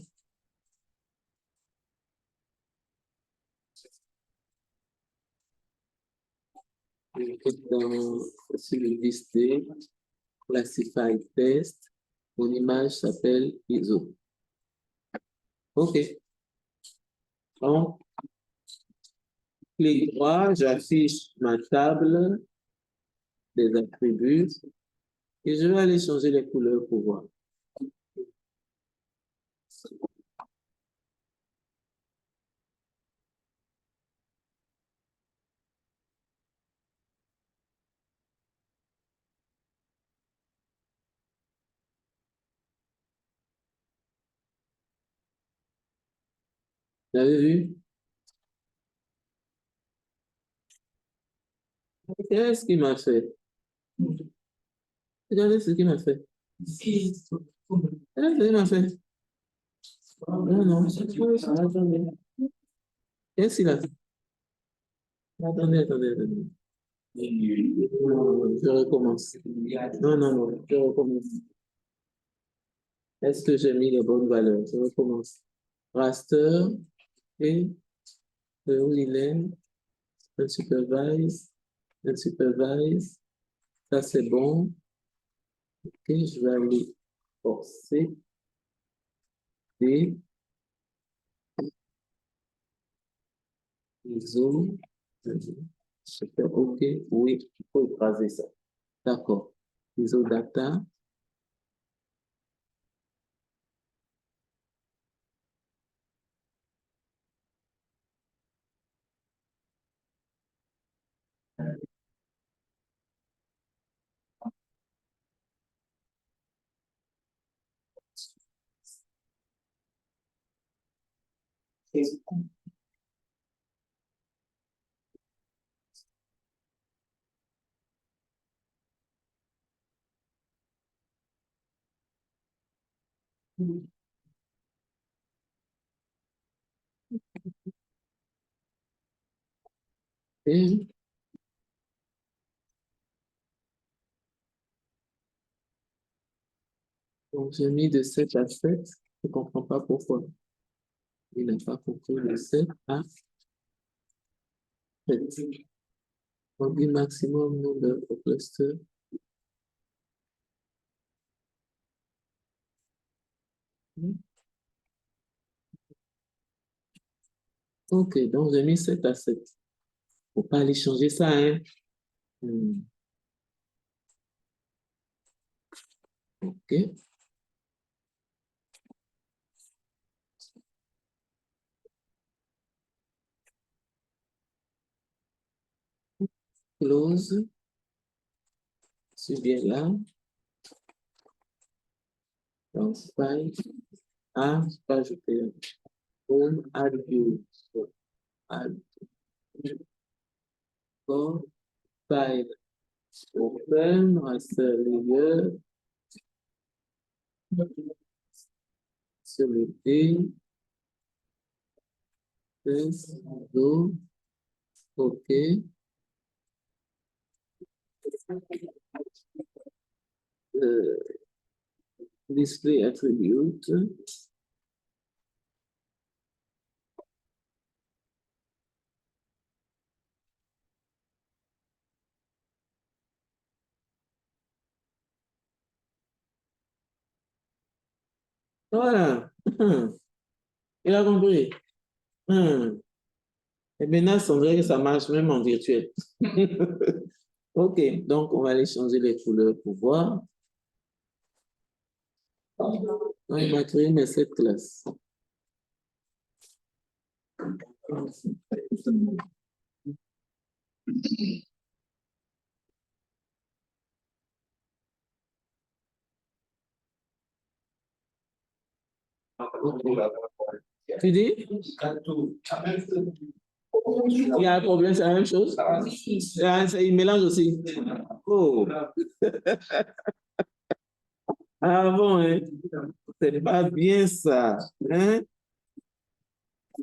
Sur le listé, classify test. Mon image s'appelle ISO. OK. Donc, clic droit, j'affiche ma table des attributs et je vais aller changer les couleurs pour voir. Vous avez vu? Qu'est-ce qu'il m'a fait? Regardez ce qu'il m'a fait. Regardez ce qu'il m'a fait. Non, non. Attendez. Qu'est-ce qu'il a fait? Attendez, attendez, attendez. Je recommence. Non, non, non. Je recommence. Est-ce que j'ai mis les bonnes valeurs? Je recommence. Raster et où il est? Unsupervised. Unsupervised. Ça, c'est bon. OK, je vais aller forcer. D. ISO. Super, OK. Oui, il faut écraser ça. D'accord. ISO data. Et donc, j'ai mis de 7 à 7. Je ne comprends pas pourquoi. Il n'a pas compris de 7 à 7. On dit maximum nombre de clusters. Ok, donc j'ai mis 7 à 7. Faut pas aller changer ça, hein. Ok. Close. C'est bien là. Donc, file. Ah, je pas ajouté. Home, add view. So, add. Go. File. Open. Raster layer. Sur le D. Yes. Go. OK. Display attribute. Voilà. Il a compris. Et maintenant, il semblerait que ça marche même en virtuel. OK, donc on va aller changer les couleurs pour voir. Donc, il m'a créé mes 7 classes. Tu dis? Il y a un problème, c'est la même chose? Il mélange aussi. Oh. Ah bon, hein? C'est pas bien ça. Hein?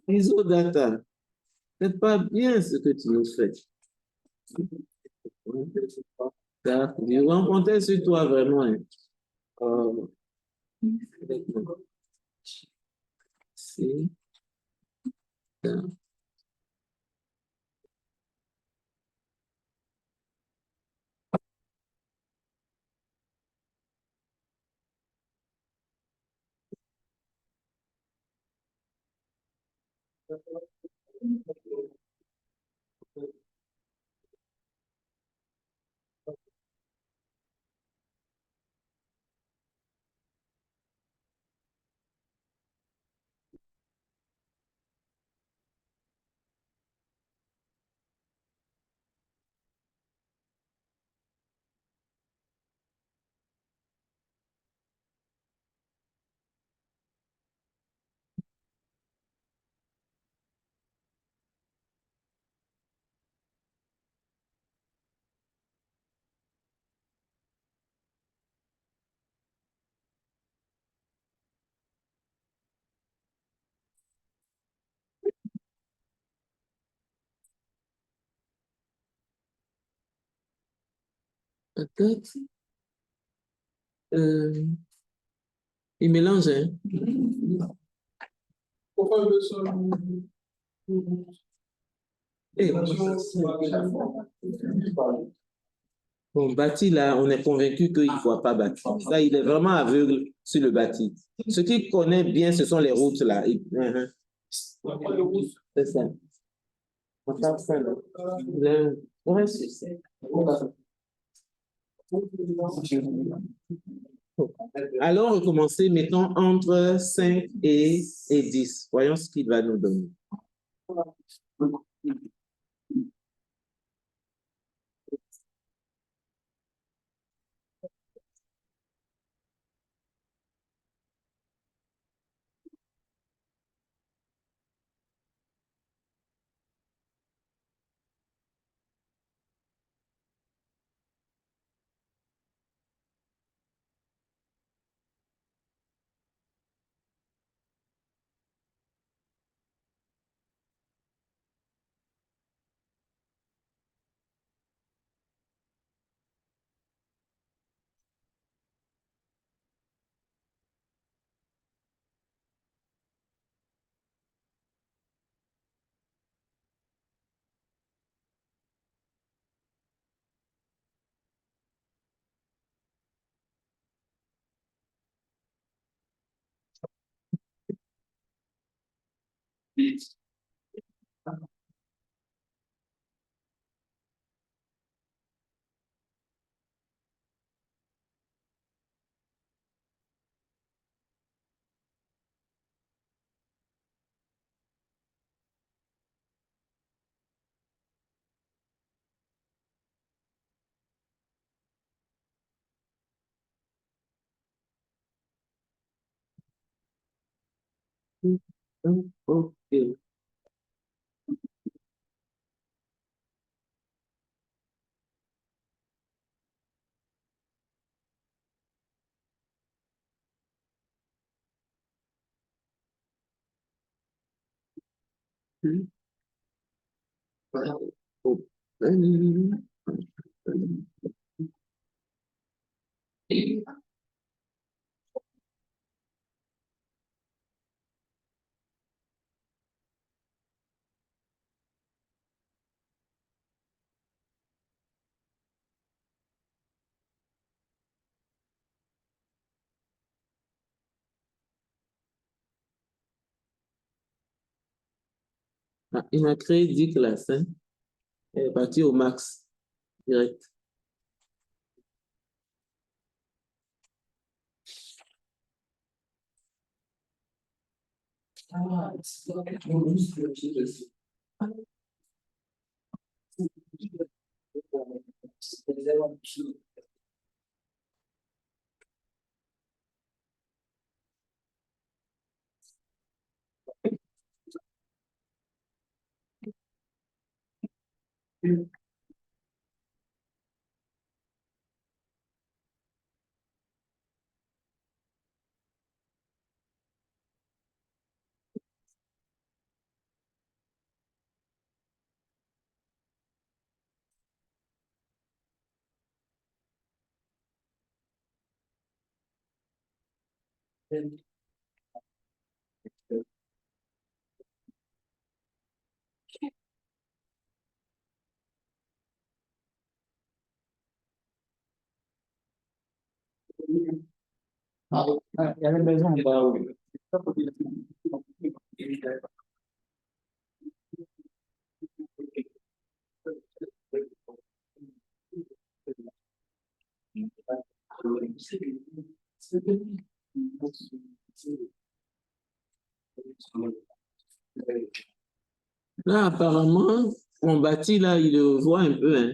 ISO data. C'est pas bien ce que tu nous fais. On comptait sur toi vraiment. Hein. C'est ça. Peut-être. Il mélange, hein? Pourquoi le son? Eh, bon, bâti là, on est convaincu qu'il ne voit pas bâti. Ça, il est vraiment aveugle sur le bâti. Ce qu'il connaît bien, ce sont les routes là. C'est ça. Ouais, c'est ça. Alors, recommencer, mettons entre 5 et 10. Voyons ce qu'il va nous donner. OK. Ah, il m'a créé 10 classes. Hein. Elle est partie au max, direct. Ah, il y avait besoin. Bah oui. Là, apparemment, mon bâti, là, il le voit un peu. Hein.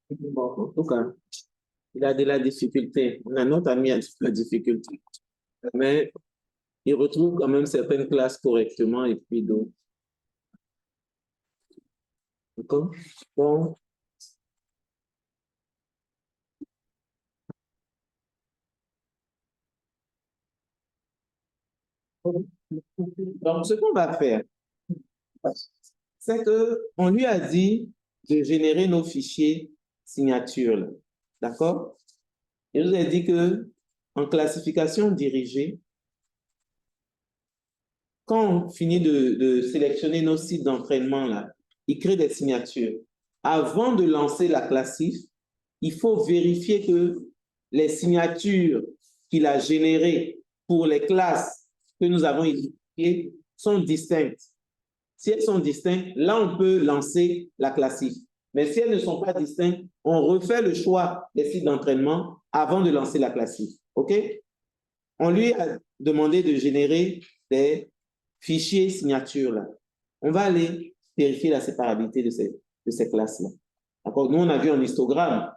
Bon, en tout cas, il a de la difficulté. Notre ami a de la difficulté. Mais il retrouve quand même certaines classes correctement et puis d'autres. D'accord? Bon. Donc, ce qu'on va faire, c'est qu'on lui a dit de générer nos fichiers signatures. D'accord? Il nous a dit que en classification dirigée, quand on finit de sélectionner nos sites d'entraînement, là, il crée des signatures. Avant de lancer la classe if, il faut vérifier que les signatures qu'il a générées pour les classes que nous avons identifiées sont distinctes. Si elles sont distinctes, là, on peut lancer la classe if. Mais si elles ne sont pas distinctes, on refait le choix des sites d'entraînement avant de lancer la classe if. OK? On lui a demandé de générer des fichiers signatures là. On va aller vérifier la séparabilité de ces classes-là. D'accord? Nous, on a vu en histogramme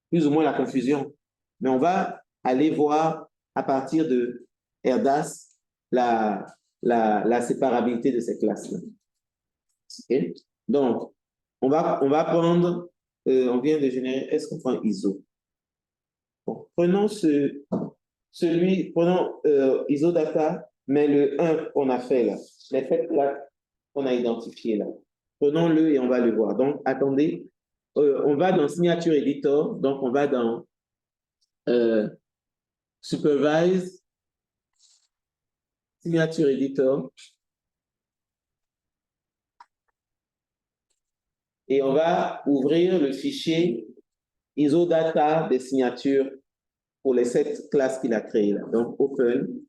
plus ou moins la confusion. Mais on va aller voir à partir de Erdas la séparabilité de ces classes-là. Okay? Donc, on va prendre, on vient de générer, est-ce qu'on prend ISO? Bon, prenons prenons ISO data, mais le 1 qu'on a fait là, les 7 classes qu'on a identifiées là. Prenons-le et on va le voir. Donc, attendez, on va dans Signature Editor, donc on va dans Supervise, Signature Editor, et on va ouvrir le fichier ISO data des signatures pour les 7 classes qu'il a créées là. Donc, Open.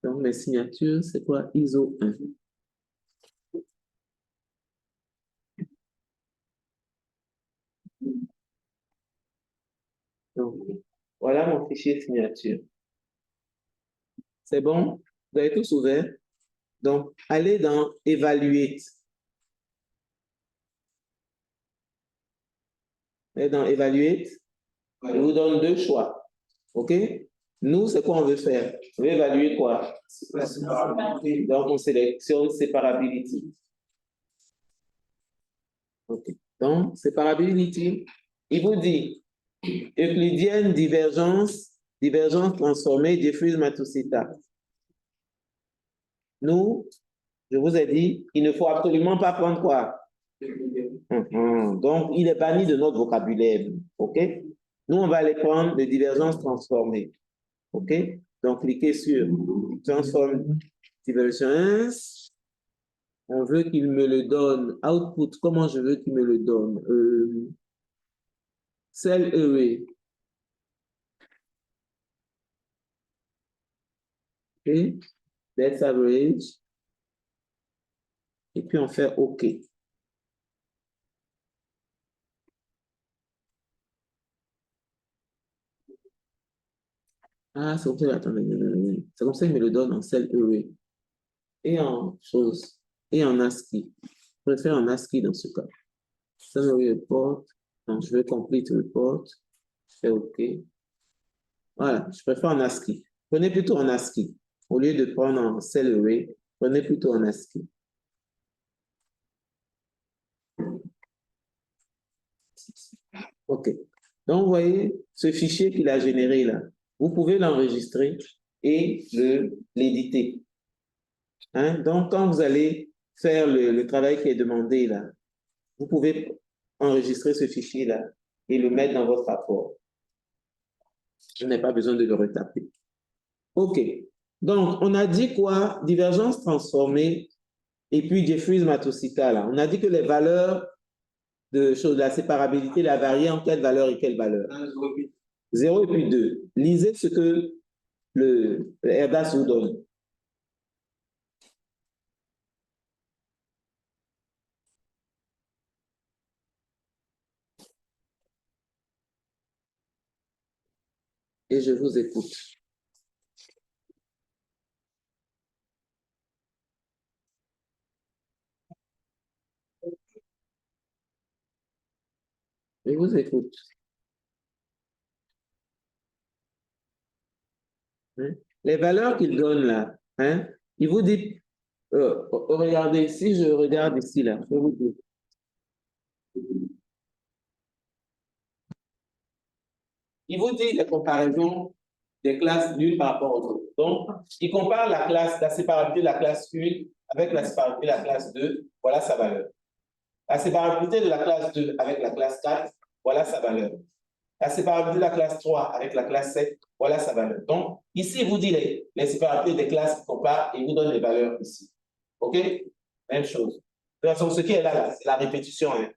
Donc, mes signatures, c'est quoi? ISO 1. Donc, voilà mon fichier signature. C'est bon? Vous avez tous ouvert? Donc, allez dans Evaluate. Et dans Evaluate, je vous donne 2 choix. OK? Nous, c'est quoi on veut faire? On veut évaluer quoi? Donc, on sélectionne Separability. OK. Donc, Separability, il vous dit Euclidienne, divergence transformée, diffuse Matsushita. Nous, je vous ai dit, il ne faut absolument pas prendre quoi? Donc, il est banni de notre vocabulaire. OK? Nous, on va aller prendre de divergence transformée. OK? Donc, cliquez sur Transform Divergence. On veut qu'il me le donne. Output, comment je veux qu'il me le donne? Cell array. OK? Let's average. Et puis, on fait OK. Ah, c'est comme ça, attendez. C'est comme ça qu'il me le donne en cell array. Et en chose. Et en ASCII. Je préfère en ASCII dans ce cas. Summary report. Donc, je vais complete report. Je fais OK. Voilà, je préfère en ASCII. Prenez plutôt en ASCII. Au lieu de prendre en cell array, prenez plutôt en ASCII. OK. Donc, vous voyez, ce fichier qu'il a généré là, vous pouvez l'enregistrer et l'éditer. Hein? Donc, quand vous allez faire le travail qui est demandé là, vous pouvez enregistrer ce fichier là et le mettre dans votre rapport. Je n'ai pas besoin de le retaper. OK. Donc, on a dit quoi? Divergence transformée et puis diffuse Matsushita là. On a dit que les valeurs de la séparabilité, la variée en quelle valeur et quelle valeur? 0 et puis 2. Lisez ce que le Erdas vous donne. Et je vous écoute. Je vous écoute. Hein? Les valeurs qu'il donne là, hein? Il vous dit, regardez, si je regarde ici là, je vous dis. Il vous dit les comparaisons des classes l'une par rapport aux autres. Donc, il compare la séparabilité de la classe 1 avec la séparabilité de la classe 2, voilà sa valeur. La séparabilité de la classe 2 avec la classe 4, voilà sa valeur. La séparabilité de la classe 3 avec la classe 7, voilà sa valeur. Donc, ici, il vous dit les séparateurs des classes, il compare et il vous donne les valeurs ici. OK? Même chose. De toute façon, ce qui est là, c'est la répétition. Hein.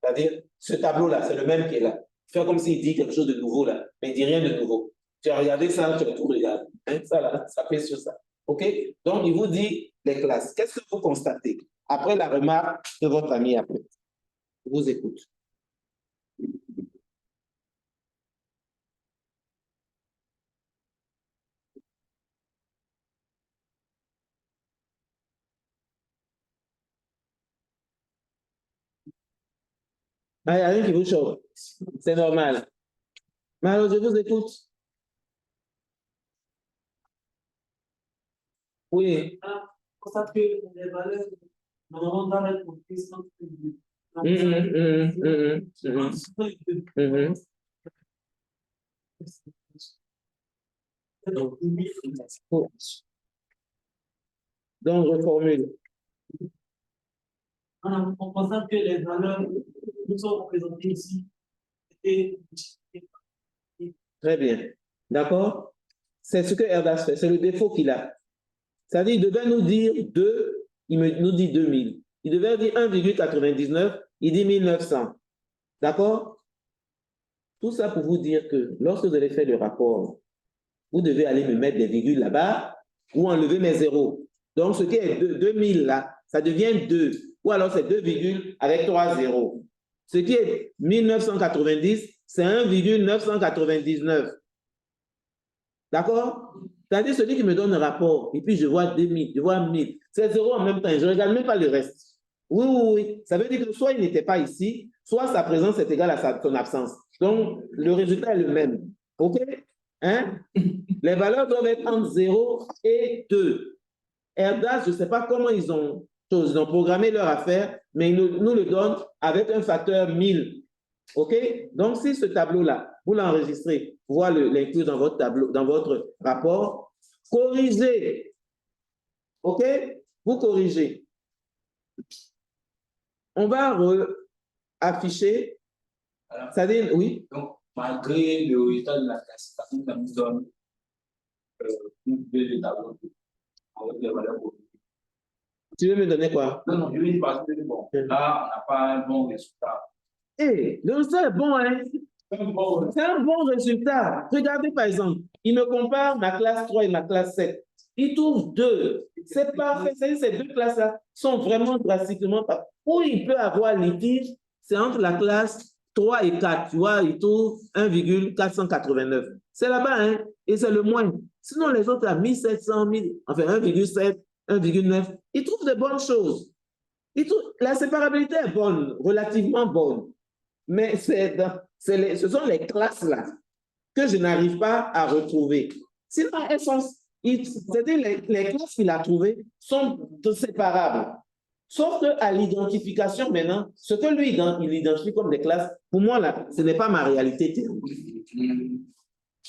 C'est-à-dire, ce tableau-là, c'est le même qui est là. Faire comme s'il dit quelque chose de nouveau là, mais il dit rien de nouveau. Tu as regardé ça, tu as tout regardé. Hein? Ça là, ça fait sur ça. OK? Donc, il vous dit les classes. Qu'est-ce que vous constatez après la remarque que votre ami a faite? Je vous écoute. Ah, il n'y a rien qui vous choque. C'est normal. Mais alors, je vous écoute. Oui. Constate que les valeurs, normalement, dans la compétition, Donc, reformule. on constate que les valeurs qui sont représentées ici étaient Très bien. D'accord? C'est ce que Erdas fait. C'est le défaut qu'il a. C'est-à-dire, il devait nous dire 2, nous dit 2000. Il devait dire 1,99, il dit 1900. D'accord? Tout ça pour vous dire que lorsque vous allez faire le rapport, vous devez aller me mettre des virgules là-bas ou enlever mes zéros. Donc, ce qui est 2000 là, ça devient 2. Ou alors, c'est 2 virgules avec 3 zéros. Ce qui est 1990, c'est 1,999. D'accord? C'est-à-dire celui qui me donne un rapport, et puis je vois 2000, je vois 1000, c'est zéro en même temps, je ne regarde même pas le reste. Oui, oui, oui. Ça veut dire que soit il n'était pas ici, soit sa présence est égale à son absence. Donc, le résultat est le même. OK? Hein? Les valeurs doivent être entre 0 et 2. Erdas, je ne sais pas comment ils ont programmé leur affaire, mais ils nous le donnent avec un facteur 1000. OK? Donc, si ce tableau-là, vous l'enregistrez, vous l'inclure dans votre tableau, dans votre rapport, corrigez. OK? Vous corrigez. On va afficher. Ça dit, oui? Donc, malgré le résultat de la classification, ça nous donne deux tableaux avec les valeurs. Tu veux me donner quoi? Non, non, je vais dire parce que bon, là, on n'a pas un bon résultat. Eh, le résultat est bon, hein? C'est un bon résultat. Regardez par exemple, il me compare ma classe 3 et ma classe 7. Il trouve 2. C'est parfait. Ces deux classes-là sont vraiment drastiquement pas. Où il peut avoir litige, c'est entre la classe 3 et 4. Tu vois, il trouve 1,489. C'est là-bas, hein? Et c'est le moins. Sinon, les autres à 1700, 1000, enfin 1,7, 1,9, ils trouvent de bonnes choses. La séparabilité est bonne, relativement bonne. Mais ce sont les classes-là que je n'arrive pas à retrouver. Sinon, elles sont, c'est-à-dire les classes qu'il a trouvées sont séparables. Sauf qu'à l'identification maintenant, ce que lui, il identifie comme des classes, pour moi, là, ce n'est pas ma réalité théorique.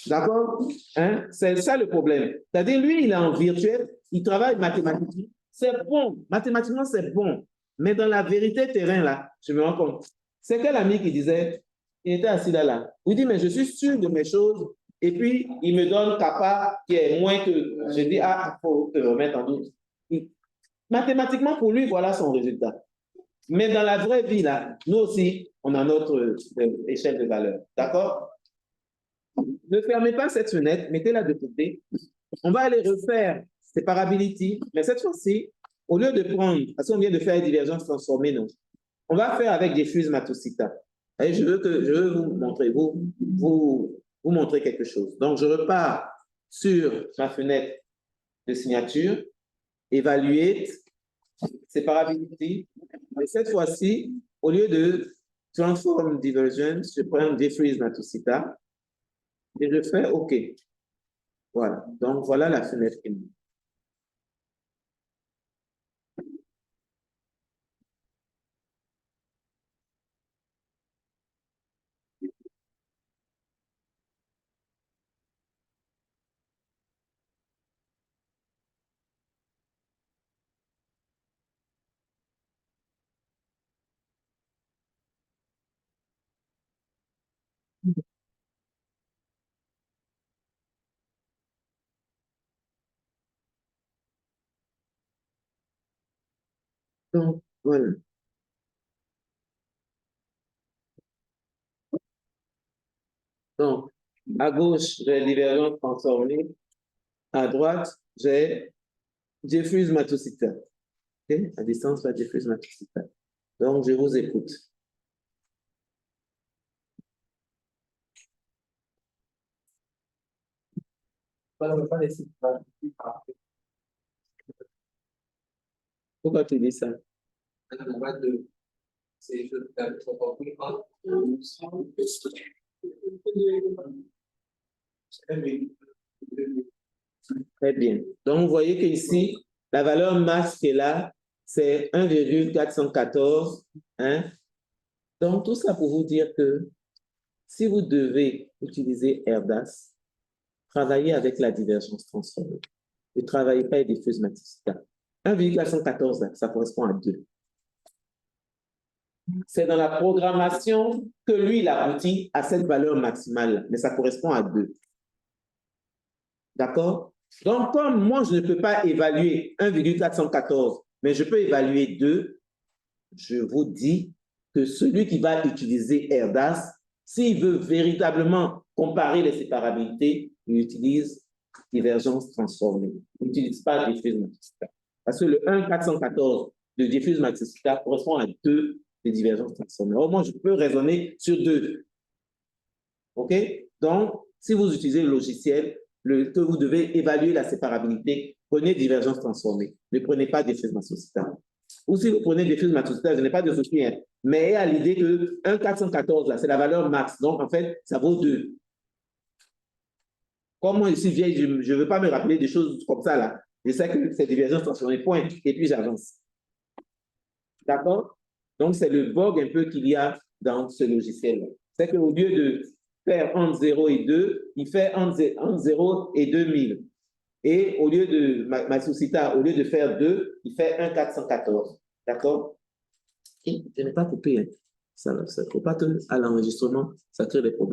D'accord? Hein? C'est ça le problème. C'est-à-dire, lui, il est en virtuel, il travaille mathématiquement. C'est bon, mathématiquement, c'est bon. Mais dans la vérité terrain, là, je me rends compte. C'est quel ami qui disait, il était assis là. Il dit, mais je suis sûr de mes choses. Et puis, il me donne kappa qui est moins que. Je dis, ah, il faut te remettre en doute. Mathématiquement, pour lui, voilà son résultat. Mais dans la vraie vie, là, nous aussi, on a notre échelle de valeur. D'accord? Ne fermez pas cette fenêtre, mettez-la de côté. On va aller refaire separability, mais cette fois-ci, au lieu de prendre, parce qu'on vient de faire divergence transformée, non, on va faire avec diffuse Matsushita. Et je veux vous montrer, vous montrer quelque chose. Donc, je repars sur ma fenêtre de signature, évaluer, separability, et cette fois-ci, au lieu de transform divergence, je prends diffuse Matsushita et je fais OK. Voilà. Donc, voilà la fenêtre qui me. Donc, voilà. Donc, à gauche, j'ai divergence transformée. À droite, j'ai diffuse Matsushita. Okay? À distance, la diffuse Matsushita. Donc, je vous écoute. Pourquoi tu dis ça? Très bien. Donc, vous voyez qu'ici, la valeur masse qui est là, c'est 1,414. Hein? Donc, tout ça pour vous dire que si vous devez utiliser RDAS, travaillez avec la divergence transformée. Ne travaillez pas avec des diffuse Matsushita. 1,414, ça correspond à 2. C'est dans la programmation que lui, il aboutit à cette valeur maximale, mais ça correspond à 2. D'accord? Donc, comme moi, je ne peux pas évaluer 1,414, mais je peux évaluer 2, je vous dis que celui qui va utiliser RDAS, s'il veut véritablement comparer les séparabilités, il utilise divergence transformée. Il n'utilise pas diffuse Matsushita. Parce que le 1,414 de diffuse Matsushita correspond à 2 de divergence transformée. Au moins, je peux raisonner sur 2. OK? Donc, si vous utilisez le logiciel, que vous devez évaluer la séparabilité, prenez divergence transformée. Ne prenez pas diffuse Matsushita. Ou si vous prenez diffuse Matsushita, je n'ai pas de souci, hein, mais à l'idée que 1,414, c'est la valeur max. Donc, en fait, ça vaut 2. Comme moi, je suis vieille, je ne veux pas me rappeler des choses comme ça, là. Je sais que c'est divergence transformée, point, et puis j'avance. D'accord? Donc, c'est le bug un peu qu'il y a dans ce logiciel-là. C'est qu'au lieu de faire entre 0 et 2, il fait entre 0 et 2000. Et au lieu de Matsushita, au lieu de faire 2, il fait 1,414. D'accord? Je n'ai pas coupé. Hein. Ça ne faut pas qu'à l'enregistrement, ça crée des problèmes.